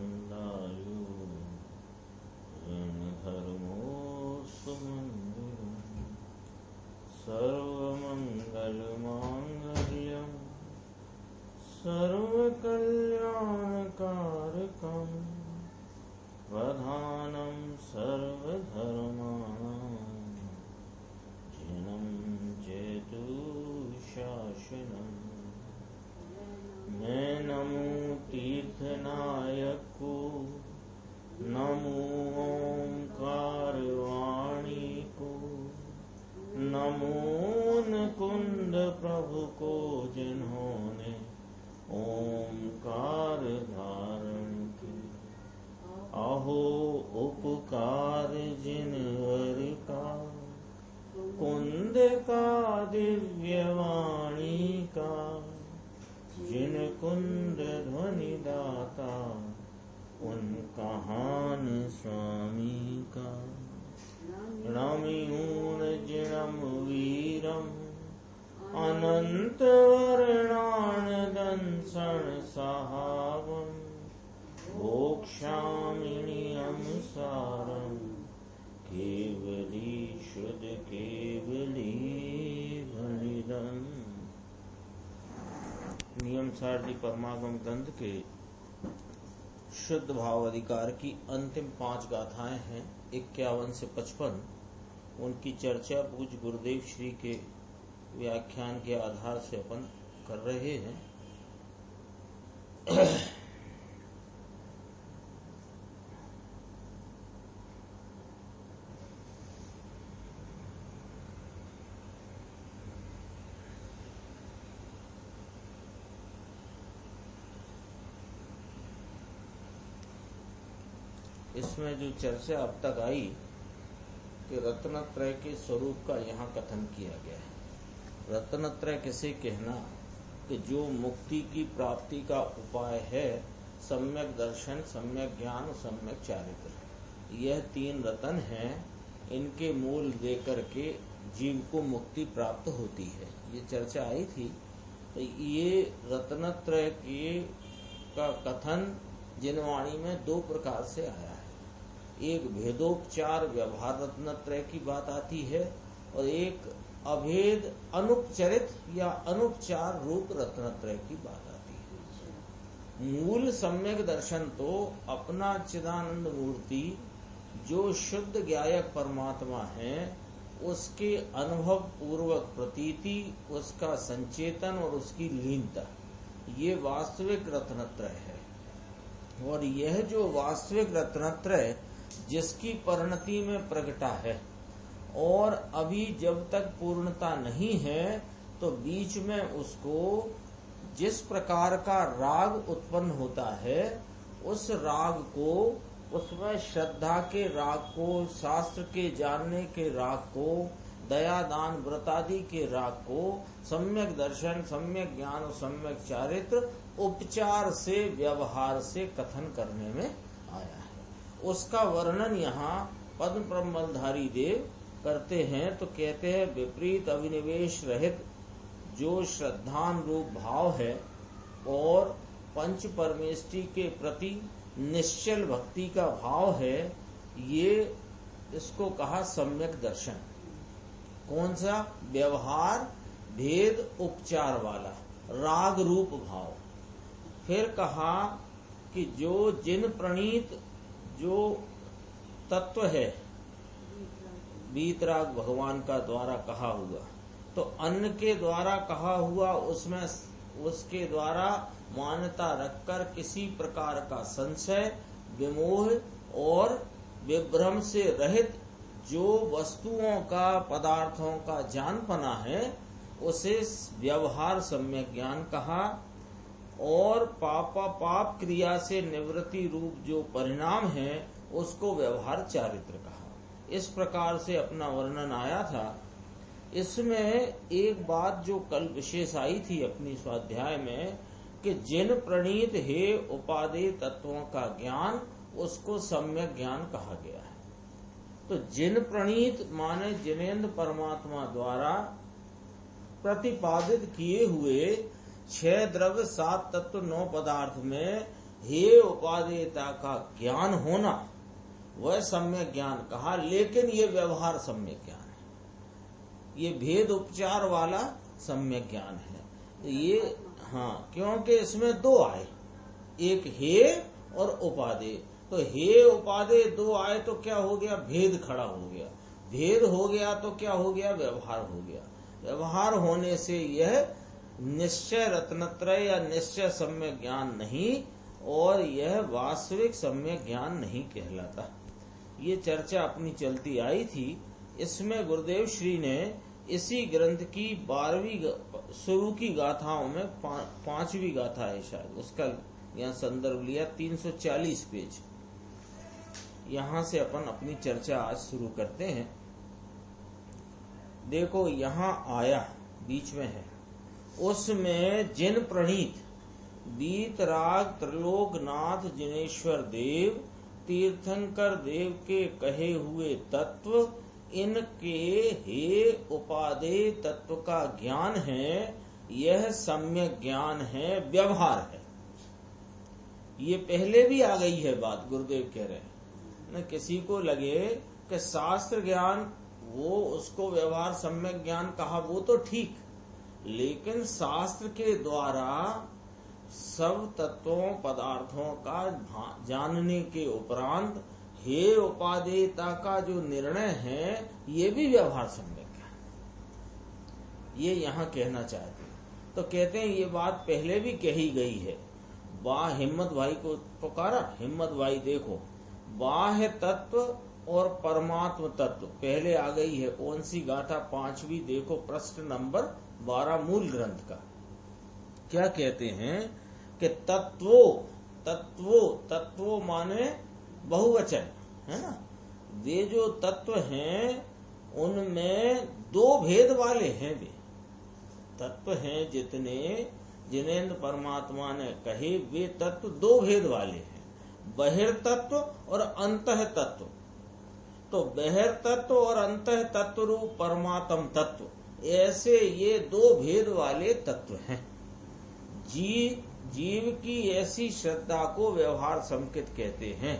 मंदायु धर्मोऽस्तु मङ्गलम् सर्वमङ्गलमाङ्गल्यं सर्वकल्याणकारकं प्रधानं सर्वधर्माणां जिनं जयतु शासनम्। मैं नमो तीर्थनायक को, नमो ओंकार वाणी को, नमो मुकुंद प्रभु को जिन्होंने ओंकार धारण की। अहो उपकार जिनवर का, कुंद का दिव्य वाणी का, जिन कुंद ध्वनि दाता उन कहान स्वामी का। नमियून जिनम वीरम अनंत वर्णान दंसन सहावम भोक्षामिनियम सारम केवली शुद्ध केवली भलिदम। नियम सारणी परमागम ग्रंथ के शुद्ध भाव अधिकार की अंतिम 5 गाथाएं हैं 51 से 55। उनकी चर्चा पूज्य गुरुदेव श्री के व्याख्यान के आधार से अपन कर रहे हैं। इसमें जो चर्चा अब तक आई कि रत्नत्रय के स्वरूप का यहाँ कथन किया गया है। रत्नत्रय किसे कहना कि जो मुक्ति की प्राप्ति का उपाय है, सम्यक दर्शन, सम्यक ज्ञान, सम्यक चारित्र, यह 3 रत्न हैं। इनके मूल देकर के जीव को मुक्ति प्राप्त होती है, ये चर्चा आई थी। तो ये रत्नत्रय के का कथन जिनवाणी में 2 प्रकार से आया है। एक भेदोपचार व्यवहार रत्नत्रय की बात आती है और एक अभेद अनुपचरित या अनुपचार रूप रत्नत्रय की बात आती है। मूल सम्यक दर्शन तो अपना चिदानंद मूर्ति जो शुद्ध ज्ञायक परमात्मा है, उसके अनुभव पूर्वक प्रतीति, उसका संचेतन और उसकी लीनता, ये वास्तविक रत्नत्रय है। और यह जो वास्तविक रत्नत्रय जिसकी परिणति में प्रगटा है और अभी जब तक पूर्णता नहीं है, तो बीच में उसको जिस प्रकार का राग उत्पन्न होता है, उस राग को, उसमें श्रद्धा के राग को, शास्त्र के जानने के राग को, दया दान व्रतादि के राग को, सम्यक दर्शन, सम्यक ज्ञान और सम्यक चारित्र उपचार से, व्यवहार से कथन करने में आया है। उसका वर्णन यहाँ पद्म प्रमलधारी देव करते हैं। तो कहते हैं विपरीत अभिनिवेश रहित जो श्रद्धान रूप भाव है और पंच परमेष्टि के प्रति निश्चल भक्ति का भाव है, ये इसको कहा सम्यक दर्शन। कौन सा? व्यवहार भेद उपचार वाला राग रूप भाव। फिर कहा कि जो जिन प्रणीत जो तत्व है, वीतराग भगवान का द्वारा कहा हुआ, तो अन्न के द्वारा कहा हुआ, उसमें उसके द्वारा मान्यता रखकर किसी प्रकार का संशय, विमोह और विभ्रम से रहित जो वस्तुओं का, पदार्थों का जानपना है, उसे व्यवहार सम्यक ज्ञान कहा। और पाप क्रिया से निवृत्ति रूप जो परिणाम है, उसको व्यवहार चारित्र कहा। इस प्रकार से अपना वर्णन आया था। इसमें एक बात जो कल विशेष आई थी अपनी स्वाध्याय में, कि जिन प्रणीत है उपादेय तत्वों का ज्ञान, उसको सम्यक ज्ञान कहा गया है। तो जिन प्रणीत माने जिनेन्द्र परमात्मा द्वारा प्रतिपादित किए हुए 6 द्रव्य 7 तत्व 9 पदार्थ में हे उपादेयता का ज्ञान होना वह सम्यक ज्ञान कहा, लेकिन ये व्यवहार सम्यक ज्ञान है, ये भेद उपचार वाला सम्यक ज्ञान है। ये हाँ, क्योंकि इसमें दो आए, एक हे और उपादेय। तो हे उपादेय दो आए तो क्या हो गया, भेद खड़ा हो गया। भेद हो गया तो क्या हो गया, व्यवहार हो गया। व्यवहार होने से यह निश्चय रत्नत्रय या निश्चय सम्यक ज्ञान नहीं, और यह वास्तविक सम्यक ज्ञान नहीं कहलाता। ये चर्चा अपनी चलती आई थी। इसमें गुरुदेव श्री ने इसी ग्रंथ की 12वीं शुरू की गाथाओं में 5वीं गाथा है शायद, उसका यहाँ संदर्भ लिया 340 पेज। यहाँ से अपन अपनी चर्चा आज शुरू करते हैं। देखो यहाँ आया बीच में है, उसमें जिन प्रणीत वीतराग त्रिलोकनाथ जिनेश्वर देव तीर्थंकर देव के कहे हुए तत्व, इनके हे उपादेय तत्व का ज्ञान है, यह सम्यक ज्ञान है, व्यवहार है। ये पहले भी आ गई है बात, गुरुदेव कह रहे हैं न। किसी को लगे कि शास्त्र ज्ञान वो उसको व्यवहार सम्यक ज्ञान कहा, वो तो ठीक, लेकिन शास्त्र के द्वारा सब तत्वों पदार्थों का जानने के उपरांत हे उपादेयता का जो निर्णय है, ये भी व्यवहार सम्यक है। ये यहाँ कहना चाहते हैं। तो कहते हैं ये बात पहले भी कही गई है। हिम्मत भाई को पुकारा, हिम्मत भाई देखो, बाह्य तत्व और परमात्म तत्व पहले आ गई है। कौन सी गाथा, 5वीं, देखो प्रश्न नंबर 12 मूल ग्रंथ का। क्या कहते हैं कि तत्वो माने बहुवचन है ना। वे जो तत्व हैं उनमें दो भेद वाले हैं। वे तत्व हैं जिन्हें परमात्मा ने कहे, वे तत्व दो भेद वाले हैं, बहिर्तत्व और अंतः तत्व। तो बहिर्तत्व और अंतः तत्व रूप परमात्म तत्व, ऐसे ये दो भेद वाले तत्व हैं। जीव की ऐसी श्रद्धा को व्यवहार संकेत कहते हैं।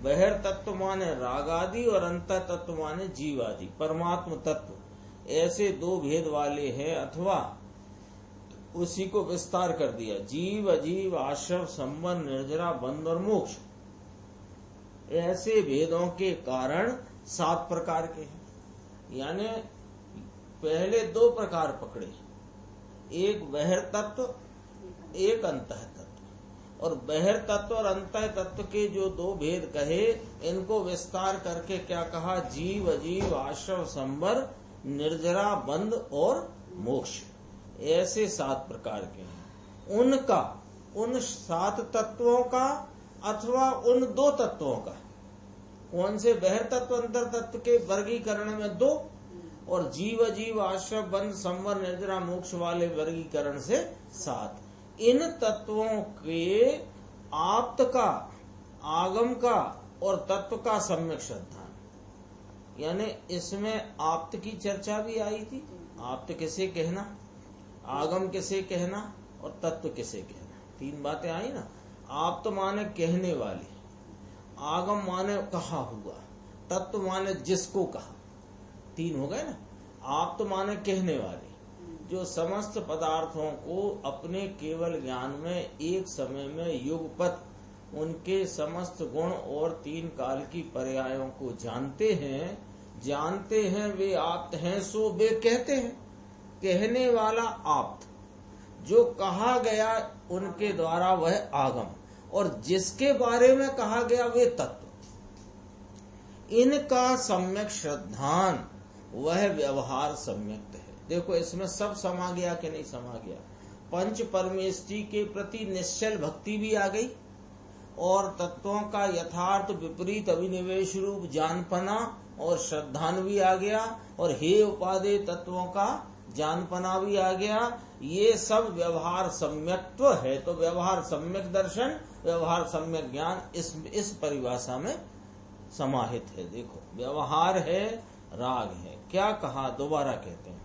बहिर तत्व माने राग आदि और अंतः तत्व माने जीव आदि, परमात्म तत्व ऐसे दो भेद वाले हैं। अथवा उसी को विस्तार कर दिया, जीव अजीव आश्रव संबंध निर्जरा बंध और मोक्ष। ऐसे भेदों के कारण 7 प्रकार के हैं। यानी पहले 2 प्रकार पकड़े, एक बहिर तत्व एक अंतः तत्व। और बहिर तत्व और अंतः तत्व के जो 2 भेद कहे, इनको विस्तार करके क्या कहा, जीव अजीव आश्रव संबंध निर्जरा बंध और मोक्ष। ऐसे 7 प्रकार के हैं। उनका, उन 7 तत्वों का अथवा उन 2 तत्वों का, कौन से, बहिर तत्व अंतर तत्व के वर्गीकरण में 2 और जीव अजीव आश्रव बंध संवर निर्जरा मोक्ष वाले वर्गीकरण से 7। इन तत्वों के आप्त का, आगम का और तत्व का सम्यक श्रद्धा। यानी इसमें आप्त की चर्चा भी आई थी। आप्त किसे कहना, आगम किसे कहना और तत्व किसे कहना, 3 बातें आई ना। आप्त माने कहने वाले, आगम माने कहा हुआ, तत्व माने जिसको कहा, 3 हो गए ना। आप्त माने कहने वाले, जो समस्त पदार्थों को अपने केवल ज्ञान में एक समय में युगपत उनके समस्त गुण और 3 काल की पर्यायों को जानते हैं, वे आप्त हैं। सो वे कहते हैं, कहने वाला आप्त, जो कहा गया उनके द्वारा वह आगम, और जिसके बारे में कहा गया वे तत्व। इनका सम्यक श्रद्धान वह व्यवहार सम्यक है। देखो इसमें सब समा गया कि नहीं समा गया। पंच परमेष्टि के प्रति निश्चल भक्ति भी आ गई, और तत्वों का यथार्थ विपरीत अभिनिवेश रूप जानपना और श्रद्धान भी आ गया, और हे उपादेय तत्वों का जानपना भी आ गया। ये सब व्यवहार सम्यक्त्व है। तो व्यवहार सम्यक दर्शन, व्यवहार सम्यक ज्ञान इस परिभाषा में समाहित है। देखो व्यवहार है, राग है। क्या कहा, दोबारा कहते हैं,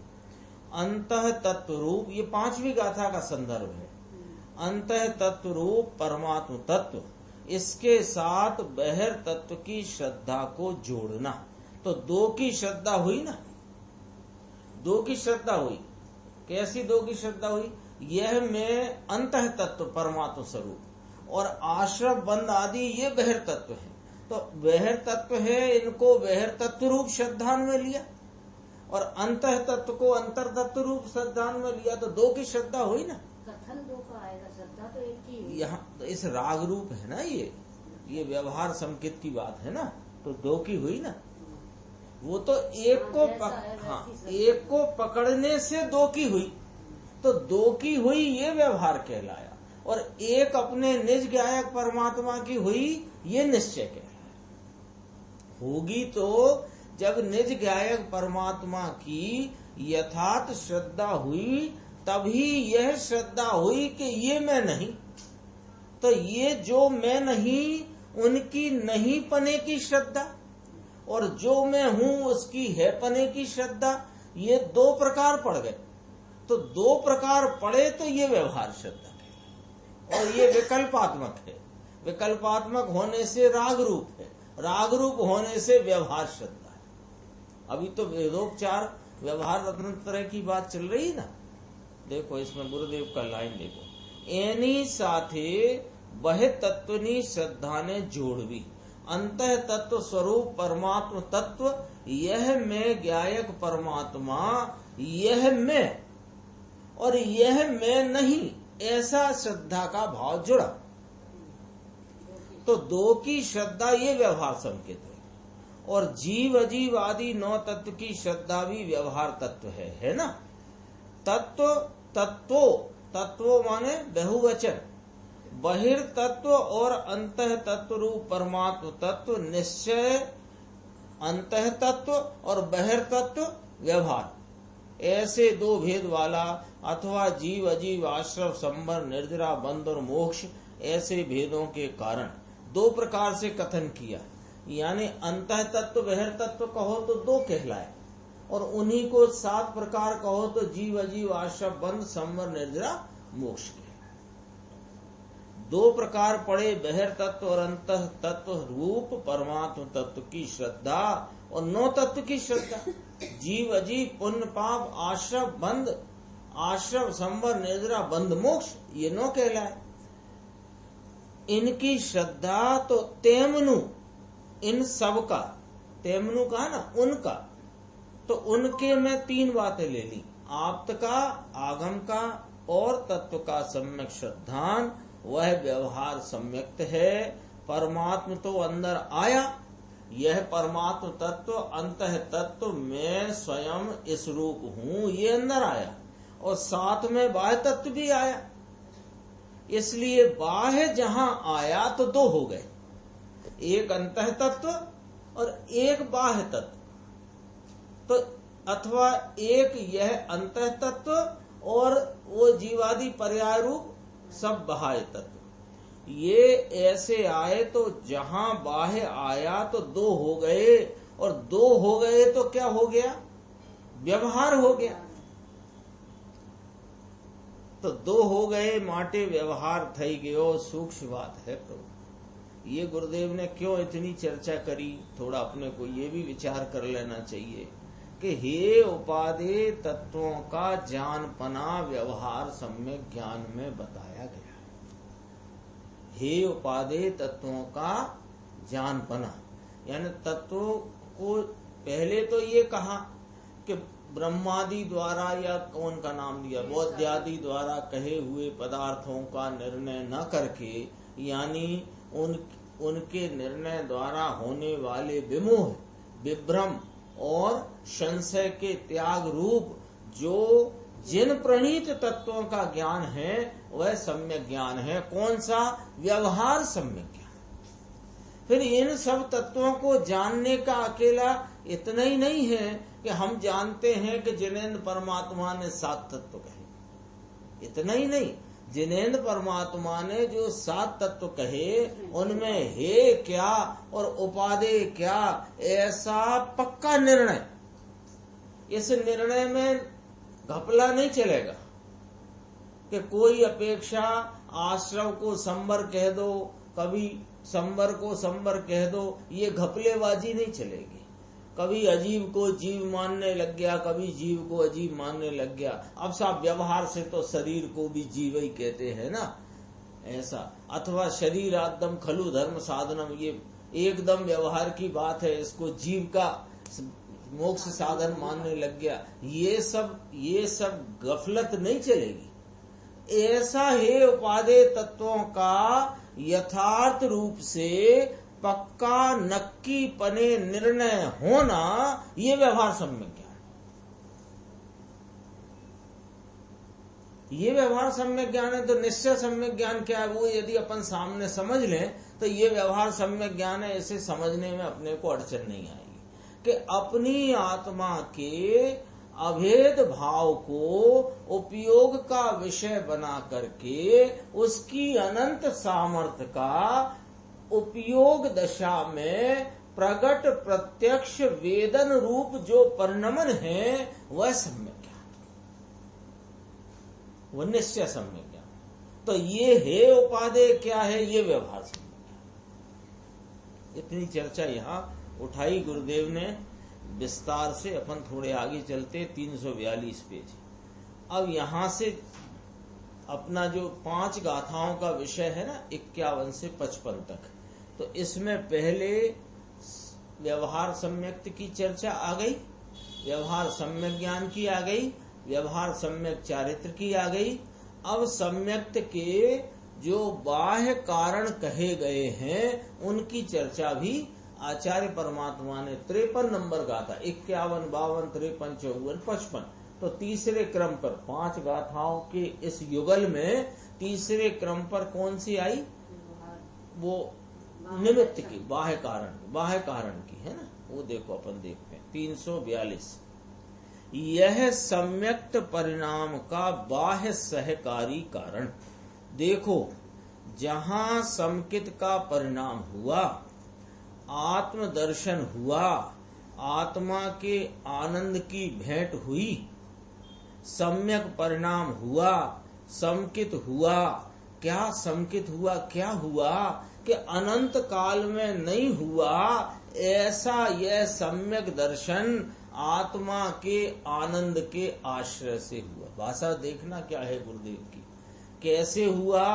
अंतः तत्व रूप, ये 5वीं गाथा का संदर्भ है। अंतः तत्व रूप परमात्म तत्व, इसके साथ बहिर तत्व की श्रद्धा को जोड़ना। तो दो की श्रद्धा हुई ना, दो की श्रद्धा हुई। कैसी दो की श्रद्धा हुई? यह में अंतः तत्व परमात्म स्वरूप और आश्रम बंद आदि ये बहिर तत्व है। तो बहिर तत्व है, इनको बहिर तत्व रूप श्रद्धान में लिया और अंतः तत्व को अंतर तत्व रूप श्रद्धान में लिया, तो दो की श्रद्धा हुई ना। कथन दो का आएगा, श्रद्धा तो एक ही है। यहाँ तो इस राग रूप है ना, ये व्यवहार संकेत की बात है ना, तो दो की हुई ना। वो तो एक को पकड़ने से दो की हुई, तो दो की हुई ये व्यवहार कहलाया, और एक अपने निज ज्ञायक परमात्मा की हुई ये निश्चय कहलाया। होगी तो जब निज ज्ञायक परमात्मा की यथार्थ श्रद्धा हुई, तभी यह श्रद्धा हुई कि ये मैं नहीं। तो ये जो मैं नहीं, उनकी नहीं पने की श्रद्धा, और जो मैं हूं उसकी है पने की श्रद्धा, ये दो प्रकार पड़ गए। तो दो प्रकार पड़े तो ये व्यवहार श्रद्धा है, और ये विकल्पात्मक है। विकल्पात्मक होने से राग रूप है, राग रूप होने से व्यवहार श्रद्धा है। अभी तो वेदोपचार व्यवहार रत्नत्रय की बात चल रही है ना। देखो इसमें गुरुदेव का लाइन देखो, एनी साथे बह तत्वनी श्रद्धा ने जोड़वी, अंतः तत्व स्वरूप परमात्म तत्व, यह मैं ज्ञायक परमात्मा, यह मैं और यह मैं नहीं, ऐसा श्रद्धा का भाव जुड़ा। तो दो की श्रद्धा ये व्यवहार संकेत है, और जीव अजीव आदि नौ तत्व की श्रद्धा भी व्यवहार तत्व है ना। तत्व माने बहुवचन, बहिर तत्व और अंतः तत्व रूप परमात्म तत्व निश्चय, अंतः तत्व और बहिर तत्व व्यवहार, ऐसे दो भेद वाला, अथवा जीव अजीव आश्रव संबर निर्जरा बंध और मोक्ष, ऐसे भेदों के कारण दो प्रकार से कथन किया। यानी अंतः तत्व बहिर तत्व कहो तो दो कहलाए, और उन्हीं को सात प्रकार कहो तो जीव अजीव आश्रव बंध संवर निर्जरा मोक्ष के। दो प्रकार पड़े बहिर तत्व और अंतः तत्व रूप परमात्म तत्व की श्रद्धा और नौ तत्व की श्रद्धा। जीव अजीव पुण्य पाप आश्रव बंध, आश्रव संवर निर्जरा बंध मोक्ष, ये नौ कहलाए। इनकी श्रद्धा तो तेमनु, इन सब का, तेमनु कहा ना उनका, तो उनके में तीन बातें ले ली, आप्त का, आगम का और तत्व का सम्यक श्रद्धान, वह व्यवहार सम्यक्त है। परमात्म तो अंदर आया, यह परमात्म तत्व अंतः तत्व मैं स्वयं इस रूप हूँ, ये अंदर आया, और साथ में बाह्य तत्व भी आया। इसलिए बाह्य जहां आया तो दो हो गए, एक अंतः तत्व और एक बाह्य तत्व। तो अथवा एक यह अंतः तत्व और वो जीवादि पर्याय रूप सब बाह्य तत्व, ये ऐसे आए तो जहां बाह्य आया तो दो हो गए, और दो हो गए तो क्या हो गया? व्यवहार हो गया। तो दो हो गए माटे व्यवहार थई गयो, सूक्ष्म बात है प्रभु। ये गुरुदेव ने क्यों इतनी चर्चा करी, थोड़ा अपने को ये भी विचार कर लेना चाहिए कि हे उपादेय तत्वों का जानपना व्यवहार सम्यक ज्ञान में बताया गया है। हे उपादेय तत्वों का जानपना, यानी तत्वों को पहले तो ये कहा कि ब्रह्मादि द्वारा, या कौन का नाम दिया, बौद्धादि द्वारा कहे हुए पदार्थों का निर्णय न करके, यानी उनके निर्णय द्वारा होने वाले विमोह, विभ्रम और संशय के त्याग रूप जो जिन प्रणीत तत्वों का ज्ञान है वह सम्यक ज्ञान है। कौन सा? व्यवहार सम्यक ज्ञान। फिर इन सब तत्वों को जानने का अकेला इतना ही नहीं है कि हम जानते हैं कि जिनेन्द्र परमात्मा ने सात तत्व कहे, इतना ही नहीं, जिनेन्द्र परमात्मा ने जो सात तत्व कहे उनमें हे क्या और उपादेय क्या, ऐसा पक्का निर्णय। इस निर्णय में घपला नहीं चलेगा कि कोई अपेक्षा आश्रव को संबर कह दो, कभी संबर को संबर कह दो, ये घपलेबाजी नहीं चलेगी। कभी अजीब को जीव मानने लग गया, कभी जीव को अजीब मानने लग गया। अब साहब व्यवहार से तो शरीर को भी जीव ही कहते हैं ना, ऐसा। अथवा शरीर आदम खलु धर्म साधनम, ये एकदम व्यवहार की बात है, इसको जीव का मोक्ष साधन मानने लग गया। ये सब गफलत नहीं चलेगी। ऐसा है उपादेय तत्वों का यथार्थ रूप से पक्का नक्की पने निर्णय होना, ये व्यवहार सम्यक ज्ञान। ये व्यवहार सम्यक ज्ञान है। तो निश्चय सम्यक ज्ञान क्या है, वो यदि अपन सामने समझ लें तो ये व्यवहार सम्यक ज्ञान है। इसे समझने में अपने को अड़चन नहीं आएगी कि अपनी आत्मा के अभेद भाव को उपयोग का विषय बना करके उसकी अनंत सामर्थ्य का उपयोग दशा में प्रगट प्रत्यक्ष वेदन रूप जो परिणमन है, वह सम्यक ज्ञान, वह निश्चय सम्यक ज्ञान। तो ये है उपादेय क्या है, ये व्यवहार सम्यक ज्ञान। इतनी चर्चा यहाँ उठाई गुरुदेव ने विस्तार से। अपन थोड़े आगे चलते, 342 पेज। अब यहां से अपना जो 5 गाथाओं का विषय है ना, 51 से 55 तक, तो इसमें पहले व्यवहार सम्यक्त की चर्चा आ गई, व्यवहार सम्यक ज्ञान की आ गई, व्यवहार सम्यक चारित्र की आ गई। अब सम्यक्त के जो बाह्य कारण कहे गए हैं उनकी चर्चा भी आचार्य परमात्मा ने 53 नंबर गाथा, 51, 52, 53, 54, 55, तो तीसरे क्रम पर 5 गाथाओं के इस युगल में तीसरे क्रम पर कौन सी आई, वो निमित्त की, बाह्य कारण की है ना। वो देखो अपन देखते हैं 342। यह सम्यक्त परिणाम का बाह्य सहकारी कारण। देखो, जहां समकित का परिणाम हुआ, आत्मदर्शन हुआ, आत्मा के आनंद की भेंट हुई, सम्यक परिणाम हुआ, समकित हुआ। क्या समकित हुआ, क्या हुआ कि अनंत काल में नहीं हुआ ऐसा यह सम्यक दर्शन आत्मा के आनंद के आश्रय से हुआ। भाषा देखना क्या है गुरुदेव की, कैसे हुआ,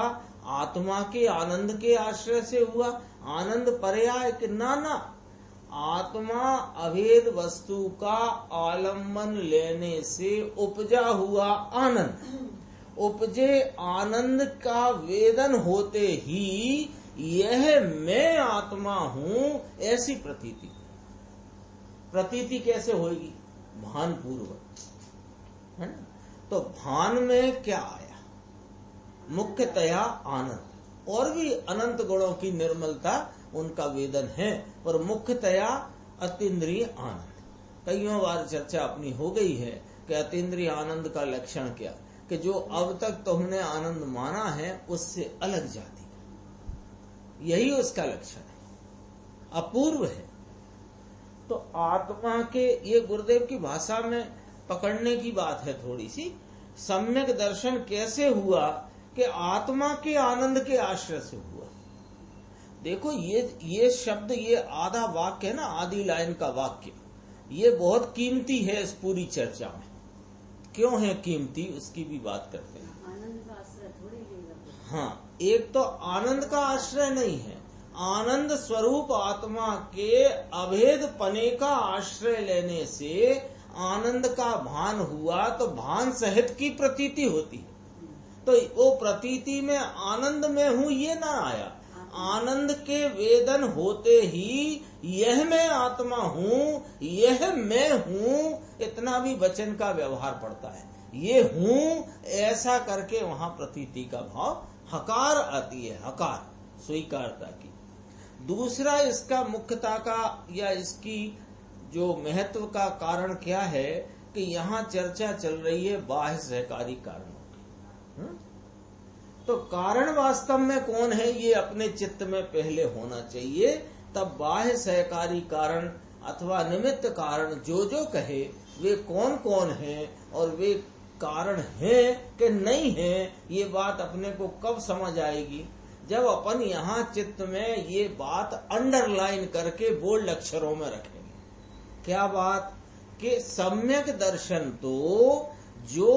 आत्मा के आनंद के आश्रय से हुआ। आनंद पर्याय कि नाना, आत्मा अभेद वस्तु का आलम्बन लेने से उपजा हुआ आनंद, उपजे आनंद का वेदन होते ही यह मैं आत्मा हूँ ऐसी प्रतीति। प्रतीति कैसे होगी, भान पूर्वक, है ना। तो भान में क्या आया, मुख्यतया आनंद, और भी अनंत गुणों की निर्मलता उनका वेदन है, पर मुख्यतया अतीन्द्रिय आनंद। कईयों बार चर्चा अपनी हो गई है कि अतीन्द्रिय आनंद का लक्षण क्या, कि जो अब तक तुमने आनंद माना है उससे अलग जाति का, यही उसका लक्षण है, अपूर्व है। तो आत्मा के, ये गुरुदेव की भाषा में पकड़ने की बात है थोड़ी सी। सम्यक दर्शन कैसे हुआ कि आत्मा के आनंद के आश्रय से हुआ। देखो ये शब्द, ये आधा वाक्य है ना, आधी लाइन का वाक्य, ये बहुत कीमती है इस पूरी चर्चा में। क्यों है कीमती, उसकी भी बात करते हैं। आनंद का आश्रय थोड़ी लेगा। हाँ, एक तो आनंद का आश्रय नहीं है, आनंद स्वरूप आत्मा के अभेद पने का आश्रय लेने से आनंद का भान हुआ, तो भान सहित की प्रतीति होती है। तो वो प्रतीति में आनंद में हूँ ये ना आया, आनंद के वेदन होते ही यह मैं आत्मा हूँ, यह मैं हूँ, इतना भी वचन का व्यवहार पड़ता है। ये हूँ ऐसा करके वहां प्रतीति का भाव हकार आती है, हकार स्वीकारता की। दूसरा इसका मुख्यता का या इसकी जो महत्व का कारण क्या है कि यहाँ चर्चा चल रही है बाह्य सहकारी कारणों की। तो कारण वास्तव में कौन है ये अपने चित्त में पहले होना चाहिए, तब बाह्य सहकारी कारण अथवा निमित्त कारण जो जो कहे वे कौन कौन हैं और वे कारण है कि नहीं है, ये बात अपने को कब समझ आएगी? जब अपन यहाँ चित्त में ये बात अंडरलाइन करके बोल्ड अक्षरों में रखेंगे। क्या बात? कि सम्यक दर्शन तो जो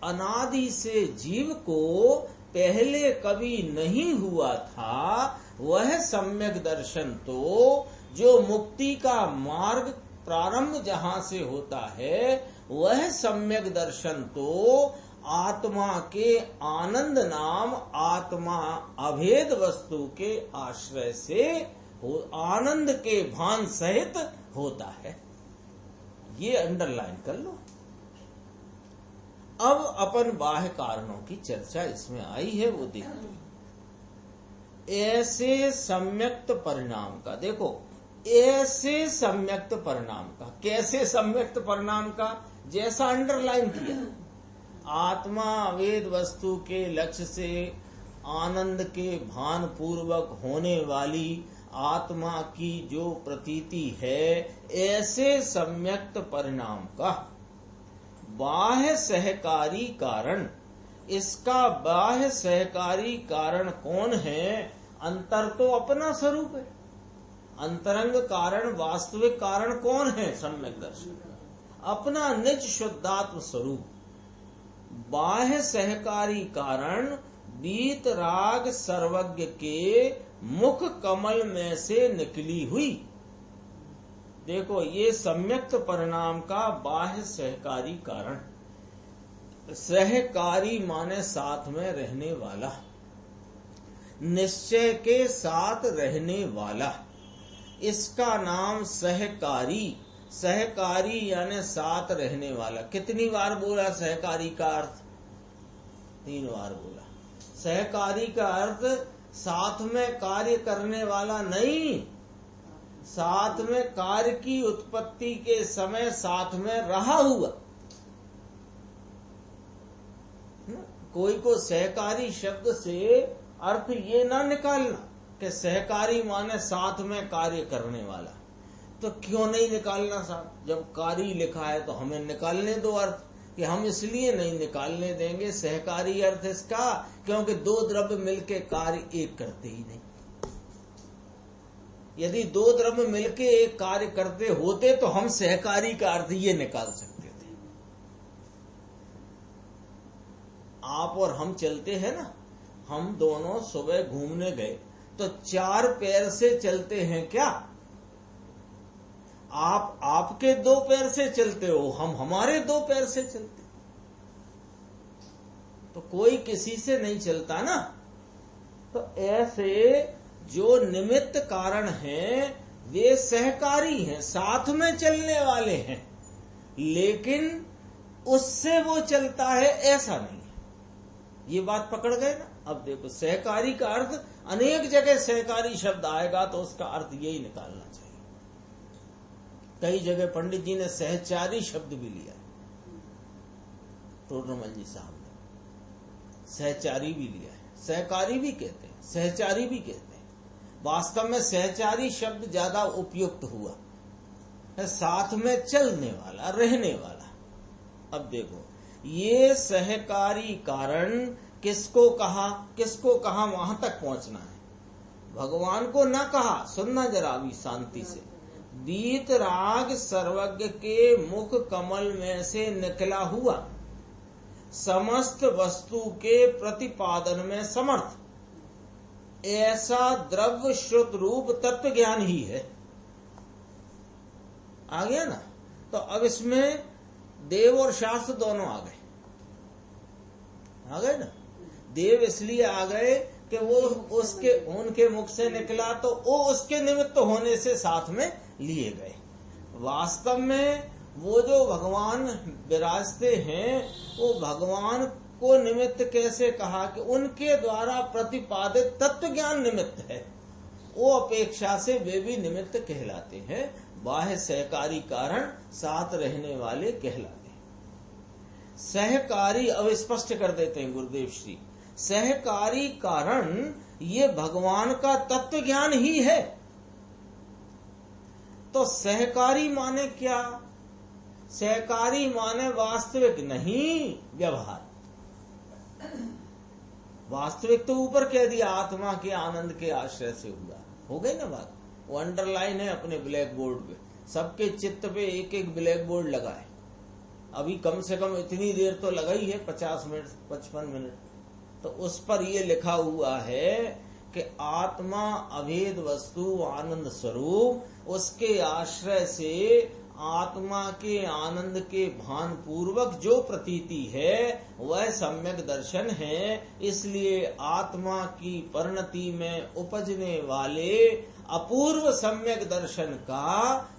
अनादि से जीव को पहले कभी नहीं हुआ था, वह सम्यक दर्शन तो जो मुक्ति का मार्ग प्रारंभ जहाँ से होता है, वह सम्यक दर्शन तो आत्मा के आनंद नाम आत्मा अभेद वस्तु के आश्रय से आनंद के भान सहित होता है। ये अंडरलाइन कर लो। अब अपन बाह्य कारणों की चर्चा इसमें आई है, वो देखो। ऐसे सम्यक्त परिणाम का, देखो ऐसे सम्यक्त परिणाम का, कैसे सम्यक्त परिणाम का? जैसा अंडरलाइन किया, आत्मा वेद वस्तु के लक्ष्य से आनंद के भान पूर्वक होने वाली आत्मा की जो प्रतीति है, ऐसे सम्यक्त परिणाम का बाह्य सहकारी कारण। इसका बाह्य सहकारी कारण कौन है? अंतर तो अपना स्वरूप है। अंतरंग कारण, वास्तविक कारण कौन है? सम्यक दर्शन, अपना निज शुद्धात्म स्वरूप। बाह्य सहकारी कारण बीत राग सर्वज्ञ के मुख कमल में से निकली हुई। देखो, ये सम्यक्त परिणाम का बाह्य सहकारी कारण। सहकारी माने साथ में रहने वाला, निश्चय के साथ रहने वाला, इसका नाम सहकारी। सहकारी यानी साथ रहने वाला। कितनी बार बोला सहकारी का अर्थ? 3 बार बोला। सहकारी का अर्थ साथ में कार्य करने वाला नहीं, साथ में कार्य की उत्पत्ति के समय साथ में रहा हुआ। कोई को सहकारी शब्द से अर्थ ये ना निकालना कि सहकारी माने साथ में कार्य करने वाला। तो क्यों नहीं निकालना साहब? जब कार्य लिखा है तो हमें निकालने दो अर्थ, कि हम इसलिए नहीं निकालने देंगे सहकारी अर्थ इसका क्योंकि 2 द्रव्य मिलके कार्य एक करते ही नहीं। यदि 2 द्रव्य मिलके एक कार्य करते होते तो हम सहकारी का अर्थ ये निकाल सकते थे। आप और हम चलते हैं ना, हम दोनों सुबह घूमने गए तो 4 पैर से चलते हैं क्या? आप आपके 2 पैर से चलते हो, हम हमारे 2 पैर से चलते। तो कोई किसी से नहीं चलता ना। तो ऐसे जो निमित्त कारण हैं वे सहकारी हैं, साथ में चलने वाले हैं, लेकिन उससे वो चलता है ऐसा नहीं है। ये बात पकड़ गए ना? अब देखो, सहकारी का अर्थ अनेक जगह सहकारी शब्द आएगा तो उसका अर्थ यही निकालना चाहिए। कई जगह पंडित जी ने सहचारी शब्द भी लिया, टोडरमल जी साहब ने सहचारी भी लिया है। सहकारी भी कहते हैं, सहचारी भी कहते हैं। वास्तव में सहचारी शब्द ज्यादा उपयुक्त हुआ है, साथ में चलने वाला, रहने वाला। अब देखो, ये सहकारी कारण किसको कहा? किसको कहा? वहां तक पहुंचना है। भगवान को ना कहा, सुनना जरा अभी शांति से। बीत राग सर्वज्ञ के मुख कमल में से निकला हुआ, समस्त वस्तु के प्रतिपादन में समर्थ, ऐसा द्रव्य श्रुत रूप तत्व ज्ञान ही है। आ गया ना? तो अब इसमें देव और शास्त्र दोनों आ गए ना। देव इसलिए आ गए कि वो उनके मुख से निकला तो वो उसके निमित्त होने से साथ में लिए गए। वास्तव में वो जो भगवान विराजते हैं, वो भगवान को निमित्त कैसे कहा? कि उनके द्वारा प्रतिपादित तत्व ज्ञान निमित्त है, वो अपेक्षा से वे भी निमित्त कहलाते हैं। बाह्य सहकारी कारण साथ रहने वाले कहलाते हैं। सहकारी अब स्पष्ट कर देते हैं गुरुदेव श्री। सहकारी कारण ये भगवान का तत्व ज्ञान ही है। तो सहकारी माने क्या? सहकारी माने वास्तविक नहीं, व्यवहार। वास्तविक तो ऊपर कह दिया, आत्मा के आनंद के आश्रय से हुआ, हो गई ना बात। वो अंडरलाइन है अपने ब्लैक बोर्ड पे, सबके चित्त पे एक एक ब्लैक बोर्ड लगा है। अभी कम से कम इतनी देर तो लगा ही है, 50 मिनट 55 मिनट, तो उस पर ये लिखा हुआ है कि आत्मा अभेद वस्तु आनंद स्वरूप, उसके आश्रय से आत्मा के आनंद के भान पूर्वक जो प्रतीति है वह सम्यक दर्शन है। इसलिए आत्मा की परिणति में उपजने वाले अपूर्व सम्यक दर्शन का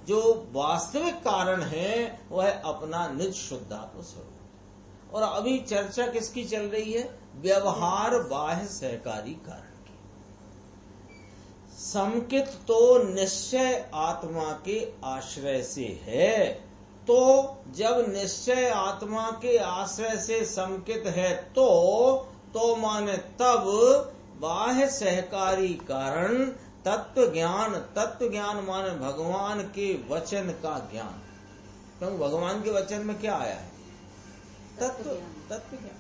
जो वास्तविक कारण है वह अपना निज शुद्धात्म स्वरूप। और अभी चर्चा किसकी चल रही है? व्यवहार बाह्य सहकारी कारण। संकित तो निश्चय आत्मा के आश्रय से है, तो जब निश्चय आत्मा के आश्रय से संकित है तो माने तब बाह्य सहकारी कारण तत्व ज्ञान माने भगवान के वचन का ज्ञान। क्योंकि भगवान के वचन में क्या आया है? तत्व ज्ञान।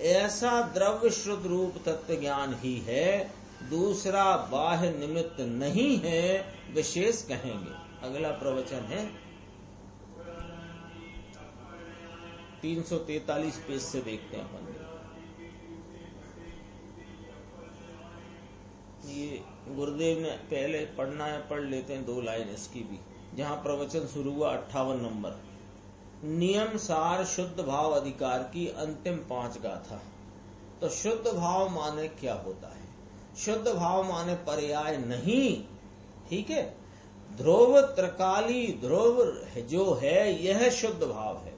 ऐसा द्रव्य शुद्ध रूप तत्व ज्ञान ही है, दूसरा बाह्य निमित्त नहीं है, विशेष कहेंगे। अगला प्रवचन है 343 पेज से देखते हैं अपन। ये गुरुदेव ने पहले पढ़ना है, पढ़ लेते हैं 2 लाइन इसकी भी। जहाँ प्रवचन शुरू हुआ 58 नंबर, नियम सार शुद्ध भाव अधिकार की अंतिम 5 गाथा। तो शुद्ध भाव माने क्या होता है? शुद्ध भाव माने पर्याय नहीं, ठीक है। ध्रुव त्रिकाली ध्रुव जो है यह शुद्ध भाव है।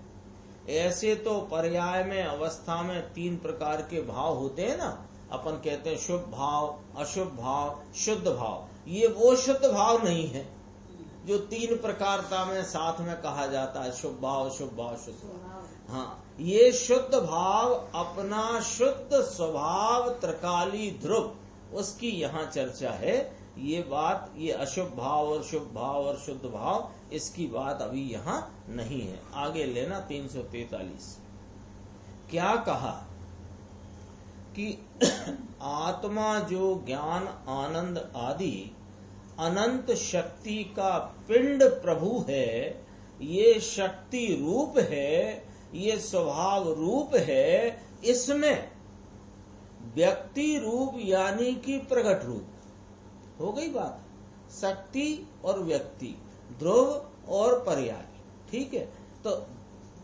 ऐसे तो पर्याय में अवस्था में 3 प्रकार के भाव होते हैं ना, अपन कहते हैं शुभ भाव, अशुभ भाव, शुद्ध भाव। ये वो शुद्ध भाव नहीं है जो 3 प्रकारता में साथ में कहा जाता है, शुभ भाव, शुद्ध भाव। हाँ, ये शुद्ध भाव अपना शुद्ध स्वभाव त्रिकाली ध्रुव, उसकी यहाँ चर्चा है। ये बात, ये अशुभ भाव और शुभ भाव और शुद्ध भाव, इसकी बात अभी यहाँ नहीं है। आगे लेना 343। क्या कहा कि आत्मा जो ज्ञान आनंद आदि अनंत शक्ति का पिंड प्रभु है, ये शक्ति रूप है, ये स्वभाव रूप है, इसमें व्यक्ति रूप यानी कि प्रकट रूप। हो गई बात, शक्ति और व्यक्ति, ध्रुव और पर्याय, ठीक है। तो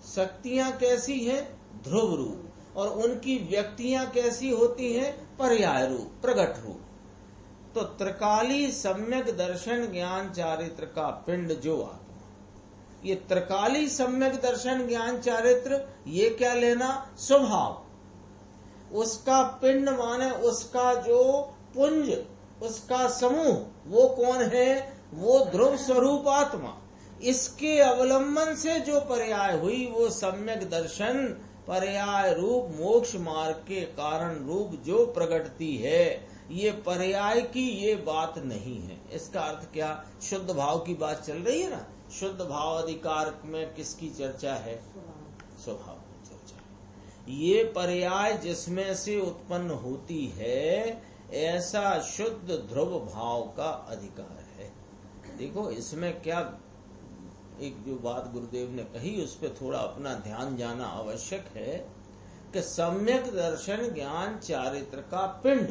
शक्तियां कैसी हैं? ध्रुव रूप, और उनकी व्यक्तियां कैसी होती हैं? पर्याय रूप, प्रकट रूप। तो त्रिकाली सम्यक दर्शन ज्ञान चारित्र का पिंड जो आत्मा, ये त्रिकाली सम्यक दर्शन ज्ञान चारित्र, ये क्या लेना? स्वभाव। उसका पिंड माने उसका जो पुंज, उसका समूह, वो कौन है? वो ध्रुव स्वरूप आत्मा। इसके अवलंबन से जो पर्याय हुई वो सम्यक दर्शन पर्याय रूप मोक्ष मार्ग के कारण रूप जो प्रगटती है, ये पर्याय की ये बात नहीं है। इसका अर्थ क्या? शुद्ध भाव की बात चल रही है ना। शुद्ध भाव अधिकार में किसकी चर्चा है? स्वभाव की चर्चा। ये पर्याय जिसमें से उत्पन्न होती है, ऐसा शुद्ध ध्रुव भाव का अधिकार है। देखो इसमें क्या, एक जो बात गुरुदेव ने कही उस पर थोड़ा अपना ध्यान जाना आवश्यक है कि सम्यक दर्शन ज्ञान चारित्र का पिंड।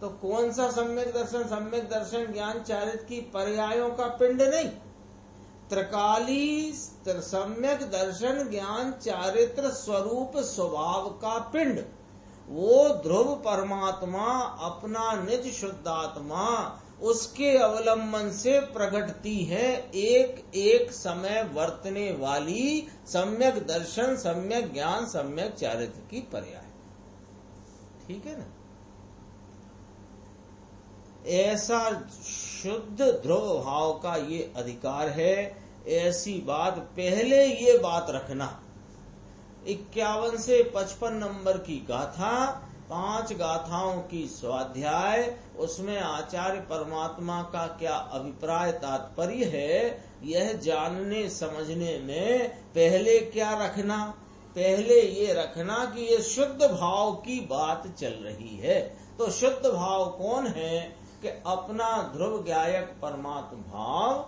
तो कौन सा सम्यक दर्शन? सम्यक दर्शन ज्ञान चारित्र की पर्यायों का पिंड नहीं, त्रिकाली सम्यक दर्शन ज्ञान चारित्र स्वरूप स्वभाव का पिंड। वो ध्रुव परमात्मा अपना निज शुद्धात्मा, उसके अवलंबन से प्रकटती है एक एक समय वर्तने वाली सम्यक दर्शन, सम्यक ज्ञान, सम्यक चारित्र की पर्याय। ठीक है ना। ऐसा शुद्ध ध्रुव भाव का ये अधिकार है। ऐसी बात पहले ये बात रखना। 51 से 55 नंबर की गाथा 5 गाथाओं की स्वाध्याय, उसमें आचार्य परमात्मा का क्या अभिप्राय तात्पर्य है, यह जानने समझने में पहले क्या रखना, पहले ये रखना कि ये शुद्ध भाव की बात चल रही है। तो शुद्ध भाव कौन है कि अपना ध्रुव ज्ञायक परमात्म भाव,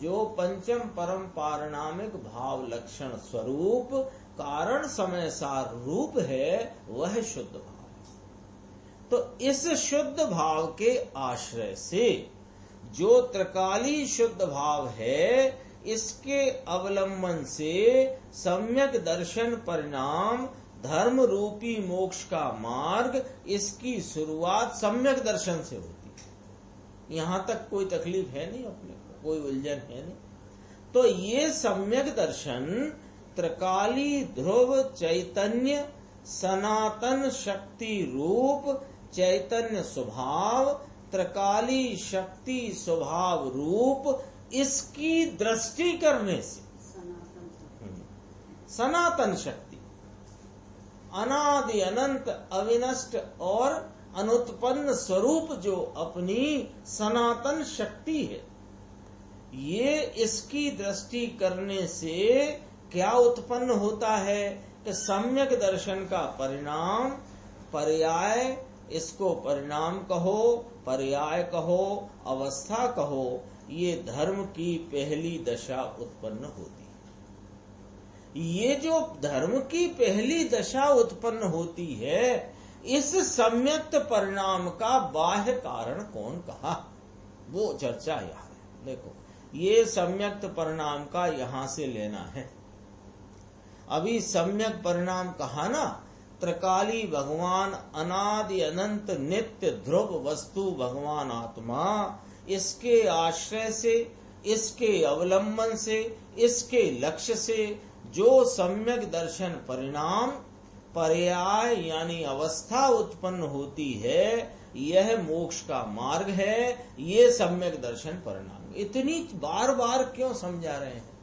जो पंचम परम पारिणामिक भाव लक्षण स्वरूप कारण समय सार रूप है, वह शुद्ध भाव। तो इस शुद्ध भाव के आश्रय से जो त्रिकाली शुद्ध भाव है, इसके अवलंबन से सम्यक दर्शन परिणाम धर्म रूपी मोक्ष का मार्ग, इसकी शुरुआत सम्यक दर्शन से होती है। यहां तक कोई तकलीफ है नहीं, अपने को कोई उलझन है नहीं। तो ये सम्यक दर्शन त्रिकाली ध्रुव चैतन्य सनातन शक्ति रूप चैतन्य स्वभाव, त्रिकाली शक्ति स्वभाव रूप, इसकी दृष्टि करने से सनातन शक्ति, अनादि अनंत अविनष्ट और अनुत्पन्न स्वरूप जो अपनी सनातन शक्ति है, ये इसकी दृष्टि करने से क्या उत्पन्न होता है कि सम्यक दर्शन का परिणाम, पर्याय, इसको परिणाम कहो, पर्याय कहो, अवस्था कहो, ये धर्म की पहली दशा उत्पन्न होती है। ये जो धर्म की पहली दशा उत्पन्न होती है, इस सम्यक्त परिणाम का बाह्य कारण कौन कहा, वो चर्चा यहाँ है। देखो, ये सम्यक्त परिणाम का यहां से लेना है। अभी सम्यक परिणाम कहा ना, त्रिकाली भगवान अनादि अनंत नित्य ध्रुव वस्तु भगवान आत्मा, इसके आश्रय से, इसके अवलंबन से, इसके लक्ष्य से जो सम्यक दर्शन परिणाम पर्याय यानी अवस्था उत्पन्न होती है, यह मोक्ष का मार्ग है। ये सम्यक दर्शन परिणाम इतनी बार बार क्यों समझा रहे हैं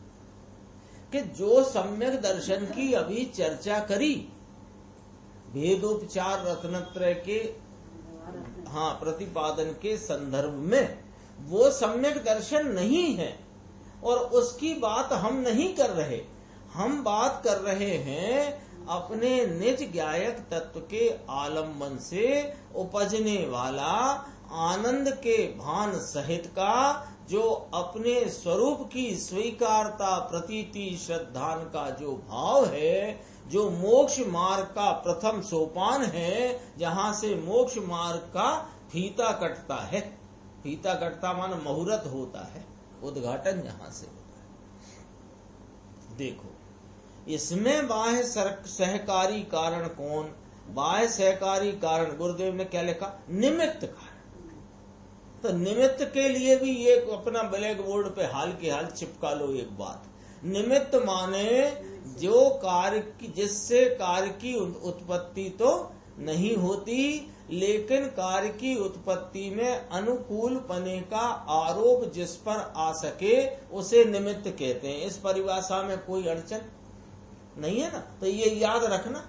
कि जो सम्यक दर्शन की अभी चर्चा करी, भेदोपचार रत्नत्रय के प्रतिपादन के संदर्भ में, वो सम्यक दर्शन नहीं है और उसकी बात हम नहीं कर रहे। हम बात कर रहे हैं अपने निज ज्ञायक तत्व के आलम्बन से उपजने वाला आनंद के भान सहित का, जो अपने स्वरूप की स्वीकारता प्रतीति श्रद्धान का जो भाव है, जो मोक्ष मार्ग का प्रथम सोपान है, जहां से मोक्ष मार्ग का फीता कटता है। फीता कटता माने मुहूर्त होता है, उद्घाटन जहां से होता है। देखो, इसमें बाह्य सहकारी कारण कौन, बाह्य सहकारी कारण गुरुदेव ने क्या लिखा, निमित्त कारण। तो निमित्त के लिए भी ये अपना ब्लैक बोर्ड पे हाल के हाल चिपका लो एक बात। निमित्त माने जो कार्य की, जिससे कार्य की उत्पत्ति तो नहीं होती, लेकिन कार्य की उत्पत्ति में अनुकूल पने का आरोप जिस पर आ सके, उसे निमित्त कहते हैं। इस परिभाषा में कोई अड़चन नहीं है ना, तो ये याद रखना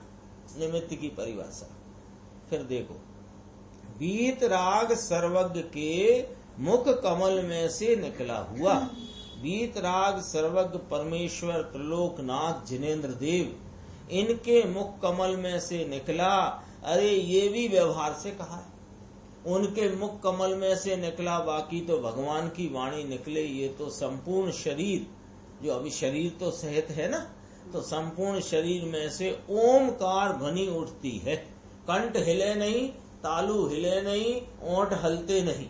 निमित्त की परिभाषा। फिर देखो, वीतराग सर्वज्ञ के मुख कमल में से निकला हुआ, वीतराग सर्वज्ञ परमेश्वर त्रिलोकनाथ जिनेन्द्र देव, इनके मुख कमल में से निकला। अरे ये भी व्यवहार से कहा है, उनके मुख कमल में से निकला, बाकी तो भगवान की वाणी निकले। ये तो संपूर्ण शरीर, जो अभी शरीर तो सहित है ना, तो संपूर्ण शरीर में से ओमकार ध्वनि उठती है। कंठ हिले नहीं, तालू हिले नहीं, ओंठ हलते नहीं।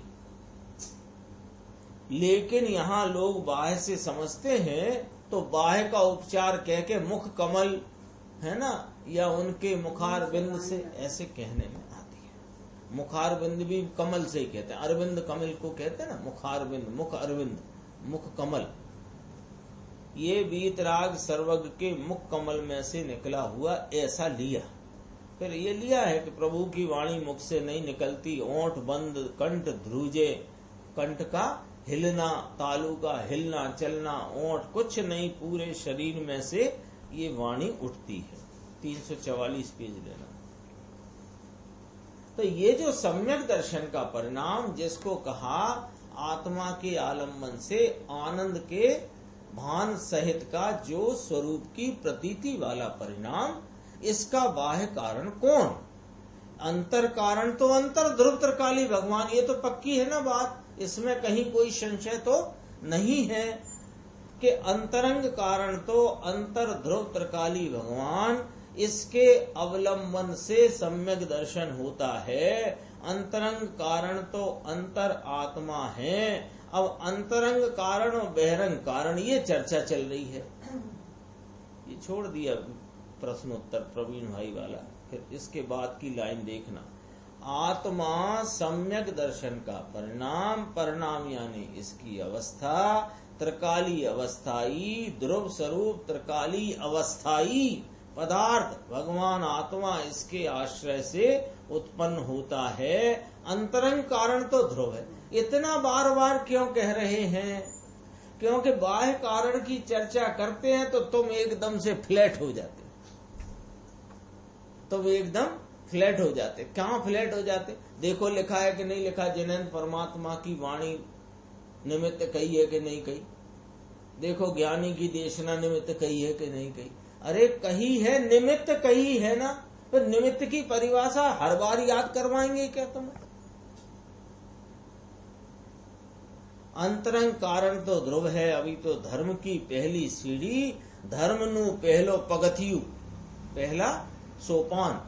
लेकिन यहाँ लोग बाह्य से समझते हैं, तो बाह्य का उपचार कह के मुख कमल है ना, या उनके मुखार बिंद से ऐसे कहने में आती है। मुखार बिंद भी कमल से ही कहते हैं, अरविंद कमल को कहते हैं ना, मुखार बिंद, मुख अरविंद, मुख कमल। ये वीतराग सर्वज्ञ के मुख कमल में से निकला हुआ, ऐसा लिया। फिर ये लिया है कि प्रभु की वाणी मुख से नहीं निकलती, ओंठ बंद, कंठ ध्रुजे, कंठ का हिलना, तालू का हिलना चलना, ओंठ कुछ नहीं, पूरे शरीर में से ये वाणी उठती है। 344 पेज लेना। तो ये जो सम्यक दर्शन का परिणाम, जिसको कहा आत्मा के आलम्बन से आनंद के भान सहित का जो स्वरूप की प्रतीति वाला परिणाम, इसका बाह्य कारण कौन? अंतर कारण तो अंतर ध्रुव त्रिकाली भगवान, ये तो पक्की है ना बात, इसमें कहीं कोई संशय तो नहीं है कि अंतरंग कारण तो अंतर ध्रुव त्रिकाली भगवान, इसके अवलंबन से सम्यक दर्शन होता है। अंतरंग कारण तो अंतर आत्मा है। अब अंतरंग कारण और बहिरंग कारण ये चर्चा चल रही है, ये छोड़ दिया प्रश्नोत्तर प्रवीण भाई वाला। फिर इसके बाद की लाइन देखना, आत्मा सम्यक दर्शन का परिणाम, परिणाम यानी इसकी अवस्था, त्रिकाली अवस्थाई, ध्रुव स्वरूप त्रिकाली अवस्थाई पदार्थ भगवान आत्मा, इसके आश्रय से उत्पन्न होता है। अंतरंग कारण तो ध्रुव है। इतना बार बार क्यों कह रहे हैं? क्योंकि बाह्य कारण की चर्चा करते हैं तो तुम एकदम से फ्लैट हो जाते, तुम एकदम फ्लैट हो जाते। क्या फ्लैट हो जाते? देखो लिखा है कि नहीं लिखा, जिनेन्द्र परमात्मा की वाणी निमित्त कही है कि नहीं कही, देखो ज्ञानी की देशना निमित्त कही है कि नहीं कही। अरे कही है, निमित्त कही है ना, तो निमित्त की परिभाषा हर बार याद करवाएंगे क्या तुम्हें? अंतरंग कारण तो ध्रुव है। अभी तो धर्म की पहली सीढ़ी, धर्म नु पहलो पगथियु, पहला सोपान।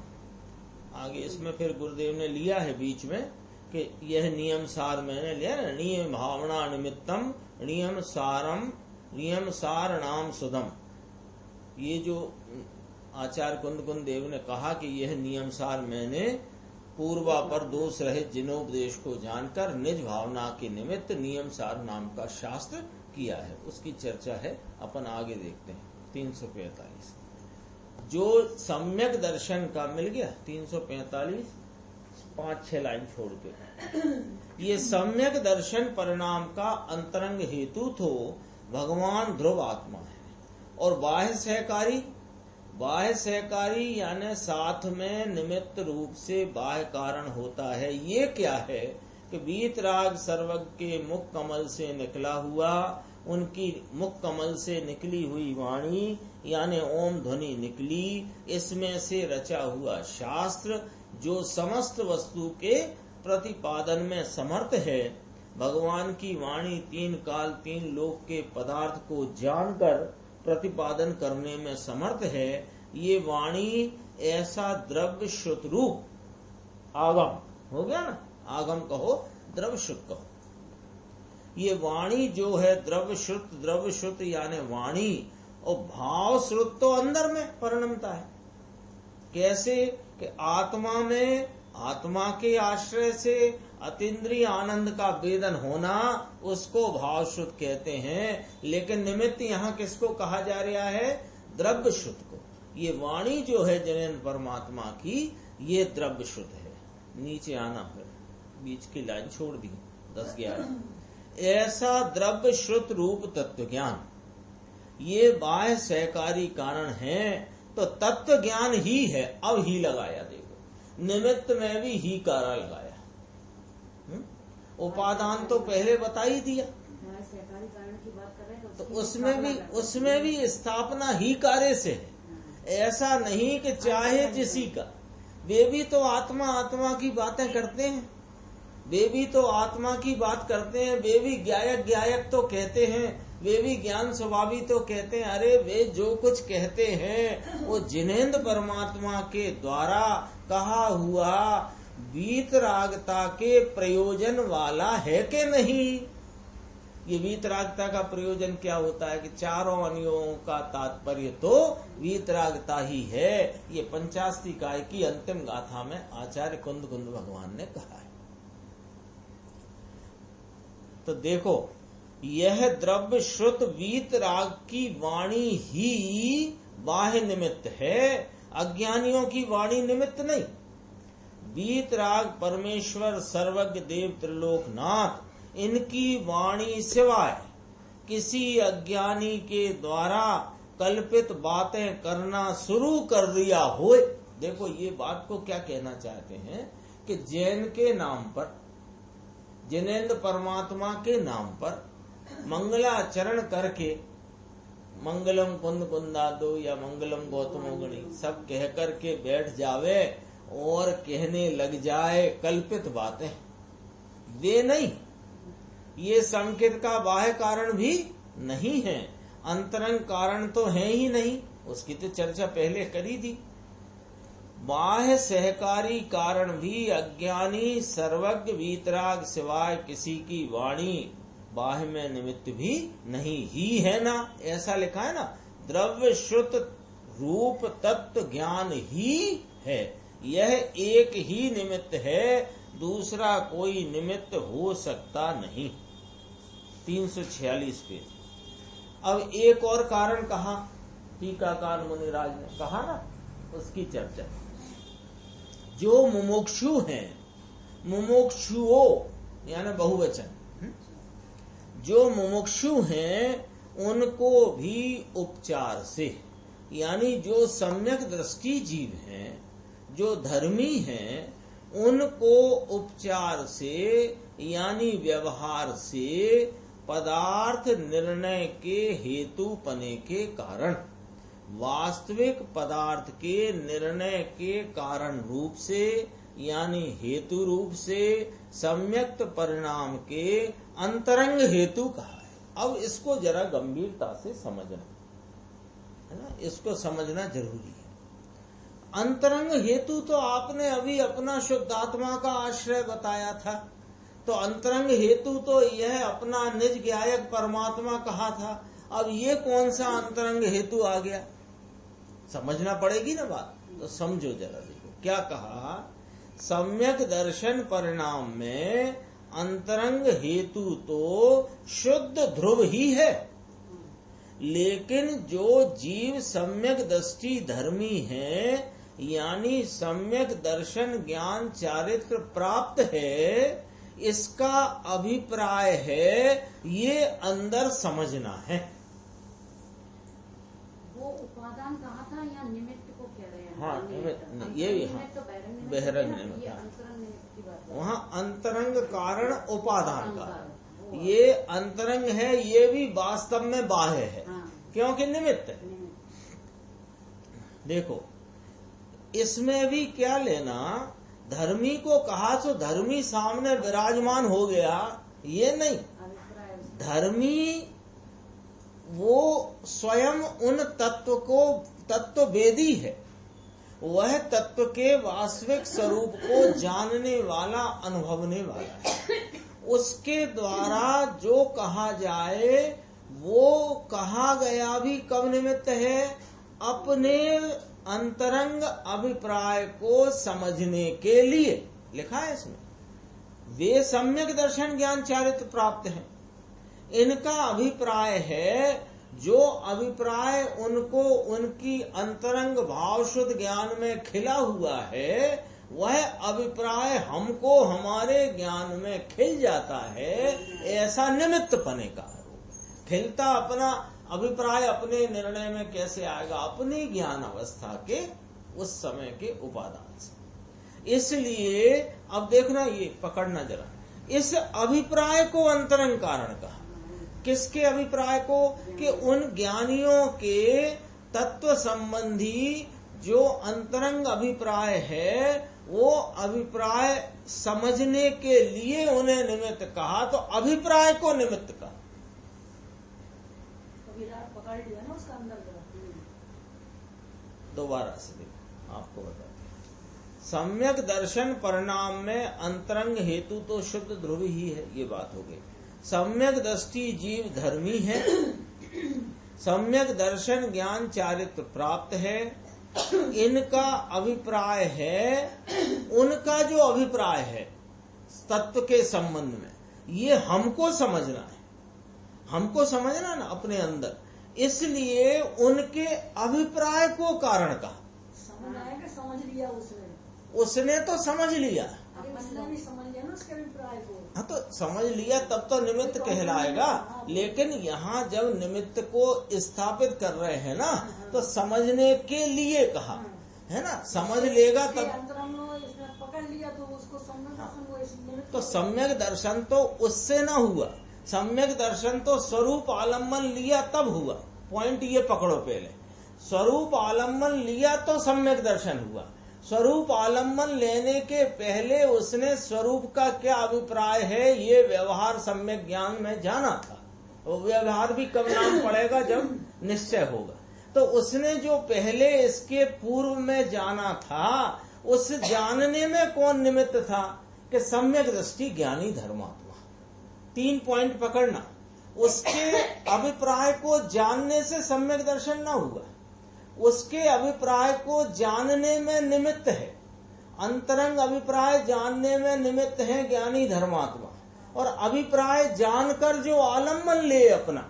आगे इसमें फिर गुरुदेव ने लिया है बीच में कि यह नियम सार मैंने लिया ना, नियम भावना निमित्तम नियम सारम नियम सार नाम सुधम। ये जो आचार्य कुंद देव ने कहा कि यह नियम सार मैंने पूर्वा पर दोष रहित जिनोपदेश को जानकर निज भावना के निमित्त नियम सार नाम का शास्त्र किया है, उसकी चर्चा है, अपन आगे देखते हैं। 345 जो सम्यक दर्शन का मिल गया, 345 5-6 लाइन छोड़ के। ये सम्यक दर्शन परिणाम का अंतरंग हेतु तो भगवान ध्रुव आत्मा है, और बाह्य सहकारी यानी साथ में निमित्त रूप से बाह्य कारण होता है। ये क्या है कि वीतराग सर्वज्ञ के मुख कमल से निकला हुआ, उनकी मुख कमल से निकली हुई वाणी यानी ओम ध्वनि निकली, इसमें से रचा हुआ शास्त्र जो समस्त वस्तु के प्रतिपादन में समर्थ है। भगवान की वाणी 3 काल 3 लोक के पदार्थ को जानकर प्रतिपादन करने में समर्थ है। ये वाणी ऐसा द्रव्य शुद्ध रूप आगम हो गया ना, आगम कहो द्रव्य शुद्ध कहो। ये वाणी जो है द्रव्य शुद्ध यानी वाणी, और भाव श्रुत तो अंदर में परिणमता है। कैसे कि आत्मा में आत्मा के आश्रय से अतीन्द्रिय आनंद का वेदन होना, उसको भाव शुद्ध कहते हैं। लेकिन निमित्त यहाँ किसको कहा जा रहा है? द्रव्य शुद्ध को। ये वाणी जो है जिनेन्द्र परमात्मा की, ये द्रव्य शुद्ध है। नीचे आना, फिर बीच की लाइन छोड़ दी 10-11। ऐसा द्रव्य शुद्ध रूप तत्व ज्ञान, ये बाह्य सहकारी कारण है, तो तत्व ज्ञान ही है। अब ही लगाया, देखो निमित्त में भी ही कारा लगाया। उपादान तो पहले बता ही दिया, सहकारी कारण की बात कर रहे हैं, तो उसमें भी स्थापना ही कार्य से है। ऐसा नहीं कि चाहे जिसी का, वे भी तो आत्मा की बातें करते हैं, वे भी तो आत्मा की बात करते हैं, वे भी ज्ञायक तो कहते हैं, वे भी ज्ञान स्वभावी तो कहते हैं। अरे वे जो कुछ कहते हैं वो जिनेन्द्र परमात्मा के द्वारा कहा हुआ वीतरागता के प्रयोजन वाला है कि नहीं? ये वीतरागता का प्रयोजन क्या होता है कि चारों अनुयोगों का तात्पर्य तो वीतरागता ही है। ये पंचास्ती काय की अंतिम गाथा में आचार्य कुंद भगवान ने कहा है। तो देखो, यह द्रव्य श्रुत वीतराग की वाणी ही बाह्य निमित्त है, अज्ञानियों की वाणी निमित्त नहीं। वीतराग परमेश्वर सर्वज्ञ देव त्रिलोकनाथ, इनकी वाणी सिवाय किसी अज्ञानी के द्वारा कल्पित बातें करना शुरू कर दिया हो। देखो ये बात को क्या कहना चाहते हैं कि जैन के नाम पर, जिनेन्द्र परमात्मा के नाम पर मंगलाचरण करके मंगलम कुंद कुंदादो या मंगलम गौतमो गणी सब कह करके बैठ जावे और कहने लग जाए कल्पित बातें, वे नहीं। ये संकेत का बाह्य कारण भी नहीं है, अंतरंग कारण तो है ही नहीं, उसकी तो चर्चा पहले करी थी। बाह्य सहकारी कारण भी अज्ञानी सर्वज्ञ वीतराग सिवाय किसी की वाणी बाह्य में निमित्त भी नहीं ही है ना, ऐसा लिखा है ना। द्रव्य श्रुत रूप तत्व ज्ञान ही है, यह एक ही निमित्त है, दूसरा कोई निमित्त हो सकता नहीं। 346 पेज। अब एक और कारण कहा, टीकाकार मुनिराज ने कहा ना, उसकी चर्चा। जो मुमुक्षु हैं, मुमुक्षुओं यानी बहुवचन, जो मुमुक्षु हैं उनको भी उपचार से, यानी जो सम्यक दृष्टि जीव हैं, जो धर्मी हैं, उनको उपचार से यानी व्यवहार से पदार्थ निर्णय के हेतुपने के कारण, वास्तविक पदार्थ के निर्णय के कारण रूप से यानी हेतु रूप से सम्यक्त परिणाम के अंतरंग हेतु कहा है। अब इसको जरा गंभीरता से समझना है ना, इसको समझना जरूरी है। अंतरंग हेतु तो आपने अभी अपना शुद्धात्मा का आश्रय बताया था, तो अंतरंग हेतु तो यह अपना निज ज्ञायक परमात्मा कहा था। अब ये कौन सा अंतरंग हेतु आ गया, समझना पड़ेगी ना बात, तो समझो जरा। देखो क्या कहा, सम्यक दर्शन परिणाम में अंतरंग हेतु तो शुद्ध ध्रुव ही है, लेकिन जो जीव सम्यक दृष्टि धर्मी है यानी सम्यक दर्शन ज्ञान चारित्र प्राप्त है, इसका अभिप्राय है ये अंदर समझना है। वो उपादान कहा था या निमित्त को कह रहे हैं? हाँ निमित्त, ये बहिरंग निमित्त, वहाँ अंतरंग कारण उपादान का, ये अंतरंग है, ये भी वास्तव में बाह्य है, क्योंकि निमित्त है। देखो इसमें भी क्या लेना, धर्मी को कहा तो धर्मी सामने विराजमान हो गया, ये नहीं। धर्मी वो स्वयं उन तत्व को तत्ववेदी है, वह तत्व के वास्तविक स्वरूप को जानने वाला, अनुभवने वाला है। उसके द्वारा जो कहा जाए वो कहा गया भी कब निमित्त है, अपने अंतरंग अभिप्राय को समझने के लिए। लिखा है इसमें, वे सम्यक दर्शन ज्ञान चारित्र प्राप्त हैं, इनका अभिप्राय है, जो अभिप्राय उनको उनकी अंतरंग भाव शुद्ध ज्ञान में खिला हुआ है, वह अभिप्राय हमको हमारे ज्ञान में खिल जाता है, ऐसा निमित्त पने का है। खिलता अपना अभिप्राय अपने निर्णय में कैसे आएगा, अपनी ज्ञान अवस्था के उस समय के उपादान से। इसलिए अब देखना, ये पकड़ना जरा, इस अभिप्राय को अंतरंग कारण कहा। किसके अभिप्राय को, कि उन ज्ञानियों के तत्व संबंधी जो अंतरंग अभिप्राय है, वो अभिप्राय समझने के लिए उन्हें निमित्त कहा, तो अभिप्राय को निमित्त कहा। पकड़ लिया ना उसका अंदर। दोबारा से देखो, आपको बताते हैं। सम्यक दर्शन परिणाम में अंतरंग हेतु तो शुद्ध ध्रुव ही है, ये बात हो गई। सम्यक दृष्टि जीव धर्मी है, सम्यक दर्शन ज्ञान चारित्र प्राप्त है, इनका अभिप्राय है, उनका जो अभिप्राय है तत्व के संबंध में, ये हमको समझना है, हमको समझना ना अपने अंदर। इसलिए उनके अभिप्राय को कारण कहा। समझ आया कि समझ लिया उसने तो समझ लिया, भी समझ लिया ना उसके अभिप्राय को। हाँ तो समझ लिया तब तो निमित्त कहलाएगा। लेकिन यहाँ जब निमित्त को स्थापित कर रहे हैं ना, तो समझने के लिए कहा है ना, समझ लेगा तब। पकड़ लिया तो उसको निमित्त तो सम्यक दर्शन तो उससे ना हुआ, सम्यक दर्शन तो स्वरूप आलम्बन लिया तब हुआ। पॉइंट ये पकड़ो पहले, स्वरूप आलम्बन लिया तो सम्यक दर्शन हुआ। स्वरूप आलम्बन लेने के पहले उसने स्वरूप का क्या अभिप्राय है ये व्यवहार सम्यक ज्ञान में जाना था। वो व्यवहार भी कब नाम पड़ेगा जब निश्चय होगा। तो उसने जो पहले इसके पूर्व में जाना था, उस जानने में कौन निमित्त था कि सम्यक दृष्टि ज्ञानी धर्मात्मा। 3 पॉइंट पकड़ना। उसके अभिप्राय को जानने से सम्यक दर्शन ना हुआ, उसके अभिप्राय को जानने में निमित्त है, अंतरंग अभिप्राय जानने में निमित्त है ज्ञानी धर्मात्मा। और अभिप्राय जानकर जो आलम्बन ले अपना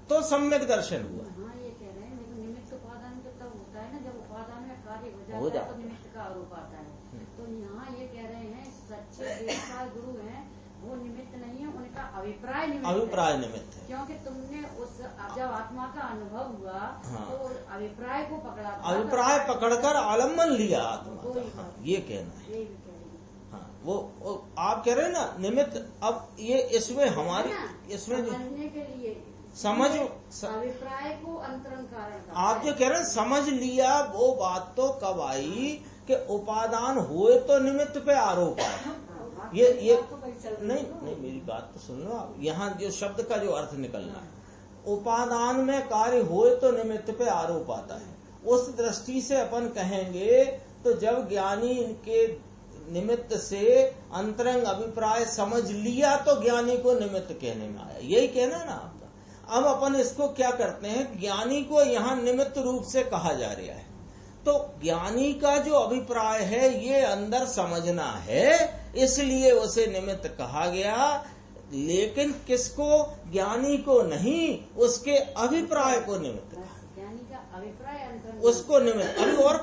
तो सम्यक दर्शन हुआ। हाँ ये कह रहे हैं, लेकिन निमित्त उपादान तो तब होता है ना जब उपादान में कार्य हो हो जाता है जाता तो निमित्त का आरोप आता है। तो यहाँ ये कह रहे हैं सच्चे देवता गुरु हैं वो निमित्त नहीं है, उनका अभिप्राय निमित्त अभिप्राय है। निमित्त है, क्योंकि तुमने उस जब आत्मा का अनुभव हुआ हाँ। तो अभिप्राय को पकड़ा था। अभिप्राय पकड़कर आलम्बन लिया आत्मा वही का। हाँ, बात। ये कहना है। यही कह रही हूँ। हाँ, वो आप कह रहे हैं ना निमित्त। अब ये इसमें हमारी है ना, इसमें जो समझने के लिए अभिप्राय को अंतरंग कारण आप जो कह रहे हैं समझ लिया, वो बात तो कब आई कि उपादान हुए तो निमित्त पे आरोप आया। ये नहीं मेरी बात तो सुन लो आप। यहाँ जो शब्द का जो अर्थ निकलना है, उपादान में कार्य होए तो निमित्त पे आरोप आता है। उस दृष्टि से अपन कहेंगे तो जब ज्ञानी के निमित्त से अंतरंग अभिप्राय समझ लिया तो ज्ञानी को निमित्त कहने में आया। यही कहना है ना आपका। अब अपन इसको क्या करते हैं, ज्ञानी को यहाँ निमित्त रूप से कहा जा रहा है। तो ज्ञानी का जो अभिप्राय है ये अंदर समझना है, इसलिए उसे निमित्त कहा गया। लेकिन किसको? ज्ञानी को नहीं, उसके अभिप्राय को निमित्त कहा। ज्ञानी का अभिप्राय अंतरंग उसको निमित्त। अभी और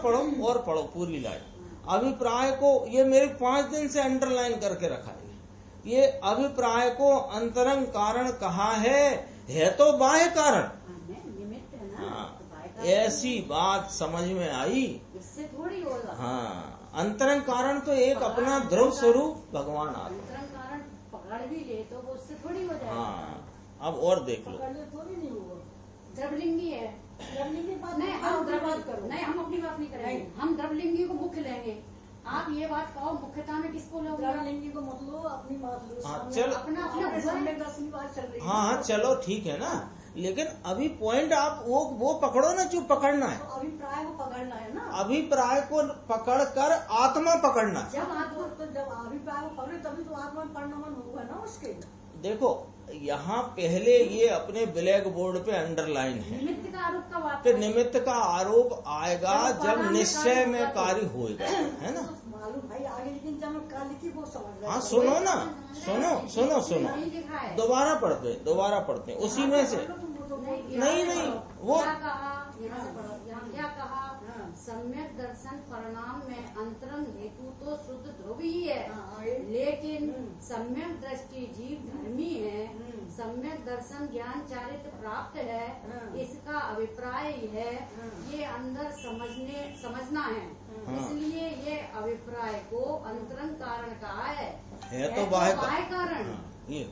पढ़ो पूरी लाइन। अभिप्राय को ये मेरे 5 दिन से अंडरलाइन करके रखा है। ये अभिप्राय को अंतरंग कारण कहा है तो बाह्य कारण। निमित्त है ना। हाँ, तो बाह्य कारण ऐसी बात समझ में आई। इससे थोड़ी होगा। हाँ, अंतरंग कारण तो एक अपना ध्रुव स्वरूप भगवान आत्मा। अंतरंग कारण पकड़ भी ले तो वो उससे थोड़ी हो जाएगा। हाँ, अब और देख लो। पकड़ने थोड़ी नहीं होगा। द्रवलिंगी है। द्रवलिंगी की बात नहीं, हम बात करो। नहीं, हम अपनी बात नहीं करेंगे। नहीं। हम द्रवलिंगी को मुख्य लेंगे। आप ये बात कहो मुख्यता में किसको लोगे? द्रवलिंगी को मत लो, अपनी बात लो। हाँ, सामने- चलो। अपना अपने हुआ है। सामने दसवीं बात चल रही है। हाँ, चलो ठीक है ना। लेकिन अभी पॉइंट आप वो पकड़ो ना जो पकड़ना है। तो अभिप्राय को पकड़ना है ना। अभिप्राय को पकड़कर आत्मा पकड़ना है। जब आत्मा तो जब अभिप्राय को पकड़े तभी तो आत्मा में परिणमन होगा ना उसके। देखो यहाँ पहले ये अपने ब्लैक बोर्ड पे अंडरलाइन है निमित्त का आरोप का बात कि निमित्त का आरोप आएगा जब निश्चय में कार्य होएगा, है ना। मालूम भाई आगे, लेकिन जब मैं काल की वो समझ रहा हाँ, सुनो ना, सुनो नहीं लिखा है। दोबारा पढ़ते हैं उसी में से। नहीं, वो क्या कहा यहाँ से पढ़ो। यहाँ क्या कहा? सम्यक दर्शन परिणाम में अंतरंग हेतु तो शुद्ध ध्रुव ही है, लेकिन सम्यक दृष्टि जीव धर्मी है। सम्यक दर्शन ज्ञान चारित्र प्राप्त है, इसका अभिप्राय है। ये अंदर समझना है, इसलिए ये अभिप्राय को अंतरंग कारण कहा है तो बाह्य कारण। हाँ, ये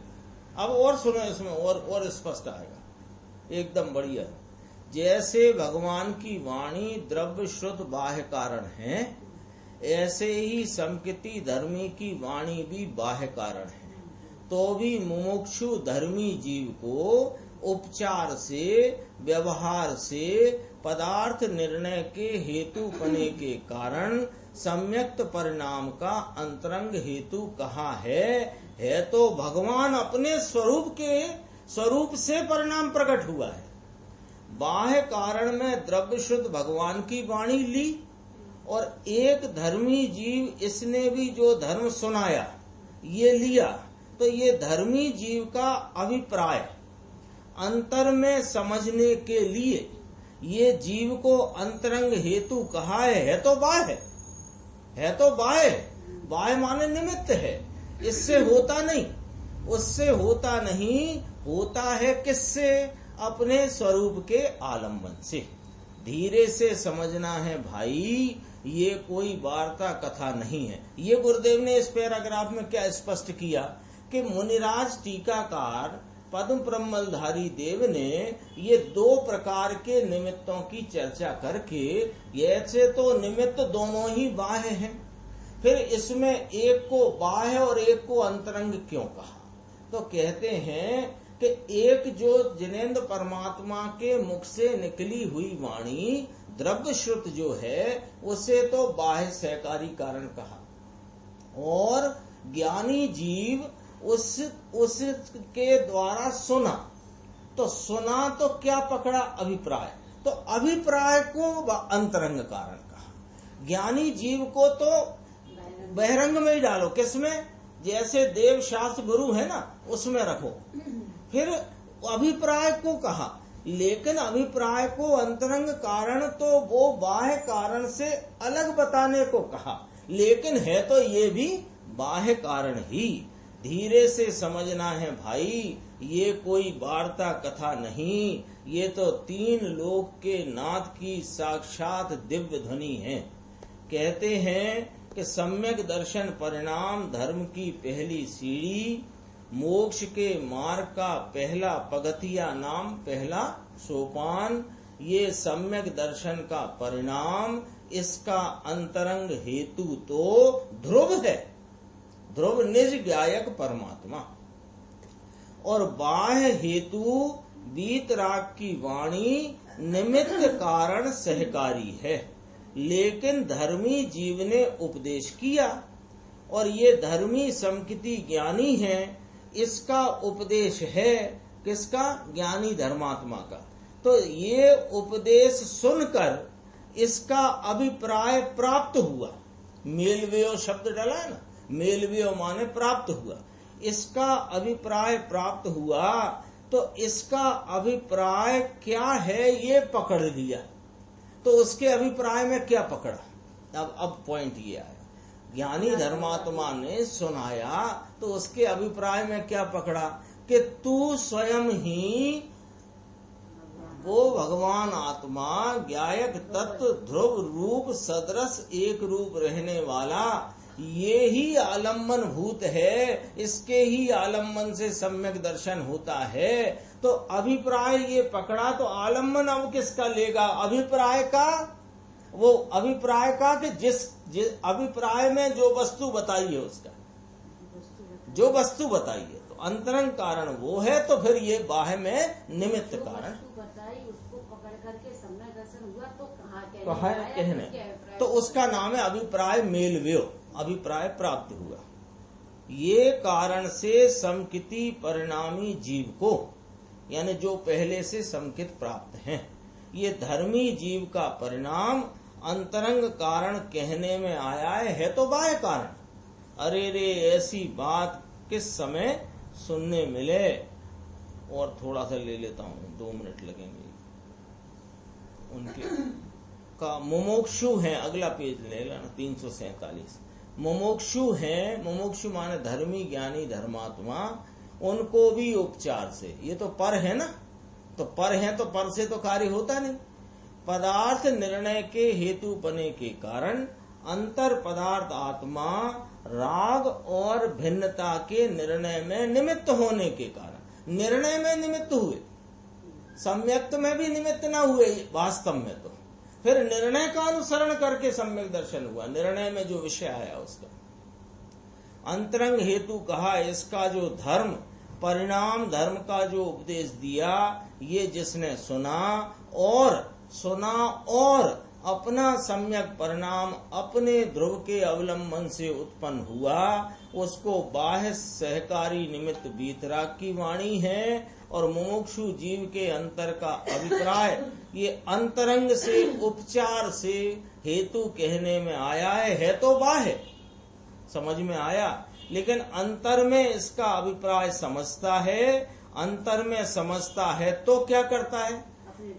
अब और सुनो, इसमें और स्पष्ट आएगा एकदम बढ़िया। जैसे भगवान की वाणी द्रव्य शुद्ध बाह्य कारण है, ऐसे ही समकृति धर्मी की वाणी भी बाह्य कारण है। तो भी मुमुक्षु धर्मी जीव को उपचार से, व्यवहार से, पदार्थ निर्णय के हेतु बने के कारण सम्यक्त परिणाम का अंतरंग हेतु कहा है तो भगवान अपने स्वरूप से परिणाम प्रकट हुआ है। बाह्य कारण में द्रव्य शुद्ध भगवान की वाणी ली, और एक धर्मी जीव इसने भी जो धर्म सुनाया ये लिया। तो ये धर्मी जीव का अभिप्राय अंतर में समझने के लिए ये जीव को अंतरंग हेतु कहा है तो बाह्य बाह्य माने निमित्त है। इससे होता नहीं, उससे होता नहीं, होता है किससे? अपने स्वरूप के आलम्बन से। धीरे से समझना है भाई, ये कोई वार्ता कथा नहीं है। ये गुरुदेव ने इस पैराग्राफ में क्या स्पष्ट किया कि मुनिराज टीकाकार पद्म प्रमलधारी देव ने ये दो प्रकार के निमित्तों की चर्चा करके, ऐसे तो निमित्त दोनों ही बाह्य हैं, फिर इसमें एक को बाह्य और एक को अंतरंग क्यों कहा? तो कहते हैं कि एक जो जिनेंद्र परमात्मा के मुख से निकली हुई वाणी द्रव्य श्रुत जो है उसे तो बाह्य सहकारी कारण कहा, और ज्ञानी जीव उसके द्वारा सुना, तो सुना तो क्या पकड़ा? अभिप्राय, तो अभिप्राय को अंतरंग कारण कहा। ज्ञानी जीव को तो बहिरंग में ही डालो, किसमें? जैसे देव शास्त्र गुरु है ना, उसमें रखो। फिर अभिप्राय को कहा, लेकिन अभिप्राय को अंतरंग कारण तो वो बाह्य कारण से अलग बताने को कहा, लेकिन है तो ये भी बाह्य कारण ही। धीरे से समझना है भाई, ये कोई वार्ता कथा नहीं, ये तो तीन लोक के नाथ की साक्षात दिव्य ध्वनि है। कहते हैं कि सम्यक दर्शन परिणाम धर्म की पहली सीढ़ी, मोक्ष के मार्ग का पहला पगथिया नाम पहला सोपान। ये सम्यक दर्शन का परिणाम, इसका अंतरंग हेतु तो ध्रुव है, ध्रुव निज गायक परमात्मा, और बाह्य हेतु वीतराग की वाणी निमित्त कारण सहकारी है। लेकिन धर्मी जीव ने उपदेश किया, और ये धर्मी समकिति ज्ञानी है, इसका उपदेश है किसका? ज्ञानी धर्मात्मा का। तो ये उपदेश सुनकर इसका अभिप्राय प्राप्त हुआ। मेलवेयो शब्द डला है ना, मेलवेयो माने प्राप्त हुआ। इसका अभिप्राय प्राप्त हुआ, तो इसका अभिप्राय क्या है ये पकड़ लिया। तो उसके अभिप्राय में क्या पकड़ा? अब पॉइंट ये आया, ज्ञानी धर्मात्मा ने सुनाया तो उसके अभिप्राय में क्या पकड़ा कि तू स्वयं ही वो भगवान आत्मा ज्ञायक तत्व ध्रुव रूप सदरस एक रूप रहने वाला, ये ही आलम्बन भूत है, इसके ही आलम्बन से सम्यक दर्शन होता है। तो अभिप्राय ये पकड़ा, तो आलम्बन अब किसका लेगा? अभिप्राय का। वो अभिप्राय का कि जिस अभिप्राय में जो वस्तु बताई है, उसका जो वस्तु बताई है, तो अंतरंग कारण वो है, तो फिर ये बाह्य में निमित्त कारण बताई, उसको पकड़ करके सम्यक दर्शन हुआ, तो कहा कहने, तो उसका नाम है अभिप्राय मेलव्यो, अभिप्राय प्राप्त हुआ। ये कारण से समकिति परिणामी जीव को, यानी जो पहले से समकित प्राप्त हैं, ये धर्मी जीव का परिणाम अंतरंग कारण कहने में आया है तो बाह्य कारण। अरे रे, ऐसी बात किस समय सुनने मिले। और थोड़ा सा ले लेता हूँ, 2 मिनट लगेंगे। उनके का मुमुक्षु है, अगला पेज ले लेना, 347। मुमुक्षु है, मुमुक्षु माने धर्मी ज्ञानी धर्मात्मा, उनको भी उपचार से, ये तो पर है ना, तो पर है तो पर से तो कार्य होता नहीं। पदार्थ निर्णय के हेतु बने के कारण अंतर पदार्थ आत्मा राग और भिन्नता के निर्णय में निमित्त होने के कारण निर्णय में निमित्त हुए, सम्यक्त में भी निमित्त न हुए वास्तव में। तो फिर निर्णय का अनुसरण करके सम्यक दर्शन हुआ, निर्णय में जो विषय आया उसका अंतरंग हेतु कहा। इसका जो धर्म परिणाम, धर्म का जो उपदेश दिया, ये जिसने सुना और अपना सम्यक परिणाम अपने ध्रुव के अवलंबन से उत्पन्न हुआ, उसको बाह्य सहकारी निमित्त वीतराग की वाणी है। और मुमुक्षु जीव के अंतर का अभिप्राय ये अंतरंग से उपचार से हेतु कहने में आया है तो बाह्य समझ में आया, लेकिन अंतर में इसका अभिप्राय समझता है। अंतर में समझता है तो क्या करता है?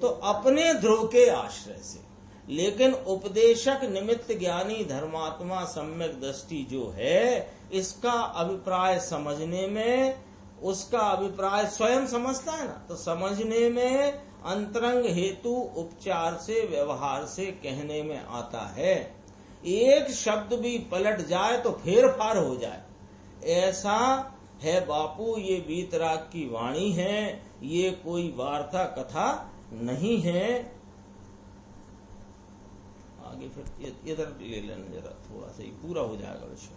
तो अपने ध्रुव के आश्रय से। लेकिन उपदेशक निमित्त ज्ञानी धर्मात्मा सम्यक दृष्टि जो है, इसका अभिप्राय समझने में उसका अभिप्राय स्वयं समझता है ना, तो समझने में अंतरंग हेतु उपचार से व्यवहार से कहने में आता है। एक शब्द भी पलट जाए तो फेर फार हो जाए, ऐसा है बापू ये वीतराग की वाणी है, ये कोई वार्ता कथा नहीं है। आगे फिर इधर ले लेना जरा, थोड़ा सा ही पूरा हो जाएगा विषय।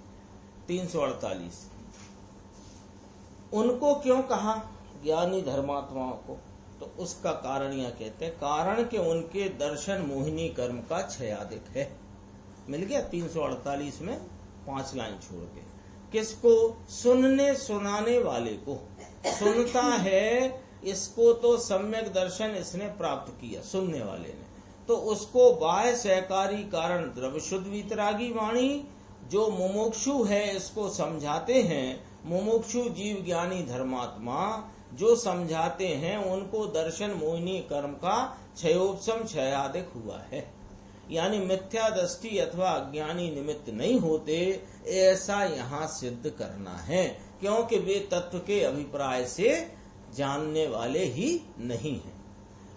348 उनको क्यों कहा ज्ञानी धर्मात्माओं को, तो उसका कारण यह कहते हैं, कारण के उनके दर्शन मोहिनी कर्म का क्षयादिक है। मिल गया 348 में 5 लाइन छोड़ के। किसको? सुनने सुनाने वाले को। सुनता है इसको तो सम्यक दर्शन इसने प्राप्त किया, सुनने वाले ने, तो उसको बाह्य सहकारी कारण द्रव्य शुद्ध वीतरागी वाणी जो मुमुक्षु है इसको समझाते हैं। मुमुक्षु जीव ज्ञानी धर्मात्मा जो समझाते हैं उनको दर्शन मोहिनी कर्म का क्षयोपशम क्षयादिक हुआ है, यानी मिथ्या दृष्टि अथवा अज्ञानी निमित्त नहीं होते, ऐसा यहाँ सिद्ध करना है, क्योंकि वे तत्व के अभिप्राय से जानने वाले ही नहीं हैं।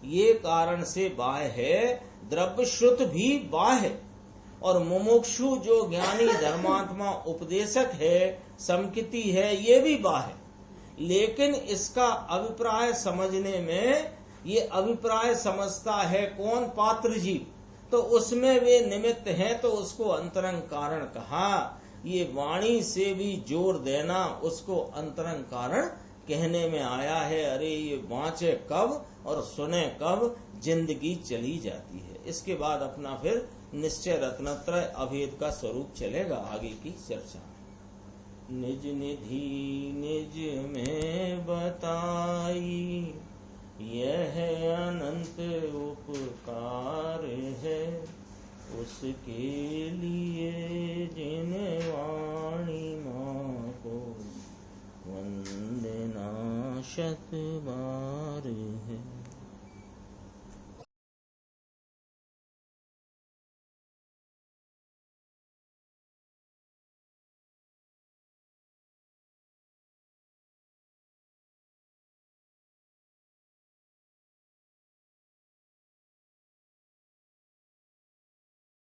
ये कारण से बाह्य है, द्रव्य श्रुत भी बाह्य, और मुमुक्षु जो ज्ञानी धर्मात्मा उपदेशक है, समकिति है, ये भी बाह्य। लेकिन इसका अभिप्राय समझने में, ये अभिप्राय समझता है कौन? पात्र जीव, तो उसमें वे निमित्त हैं, तो उसको अंतरंग कारण कहा। ये वाणी से भी जोर देना उसको अंतरंग कारण कहने में आया है। अरे ये बाँचे कब और सुने कब, जिंदगी चली जाती है। इसके बाद अपना फिर निश्चय रत्नत्रय अभेद का स्वरूप चलेगा आगे की चर्चा। निज निधि निज में बताई, यह अनंत उपकार है, उसके लिए जिन वाणी माँ को वंदना शत बार।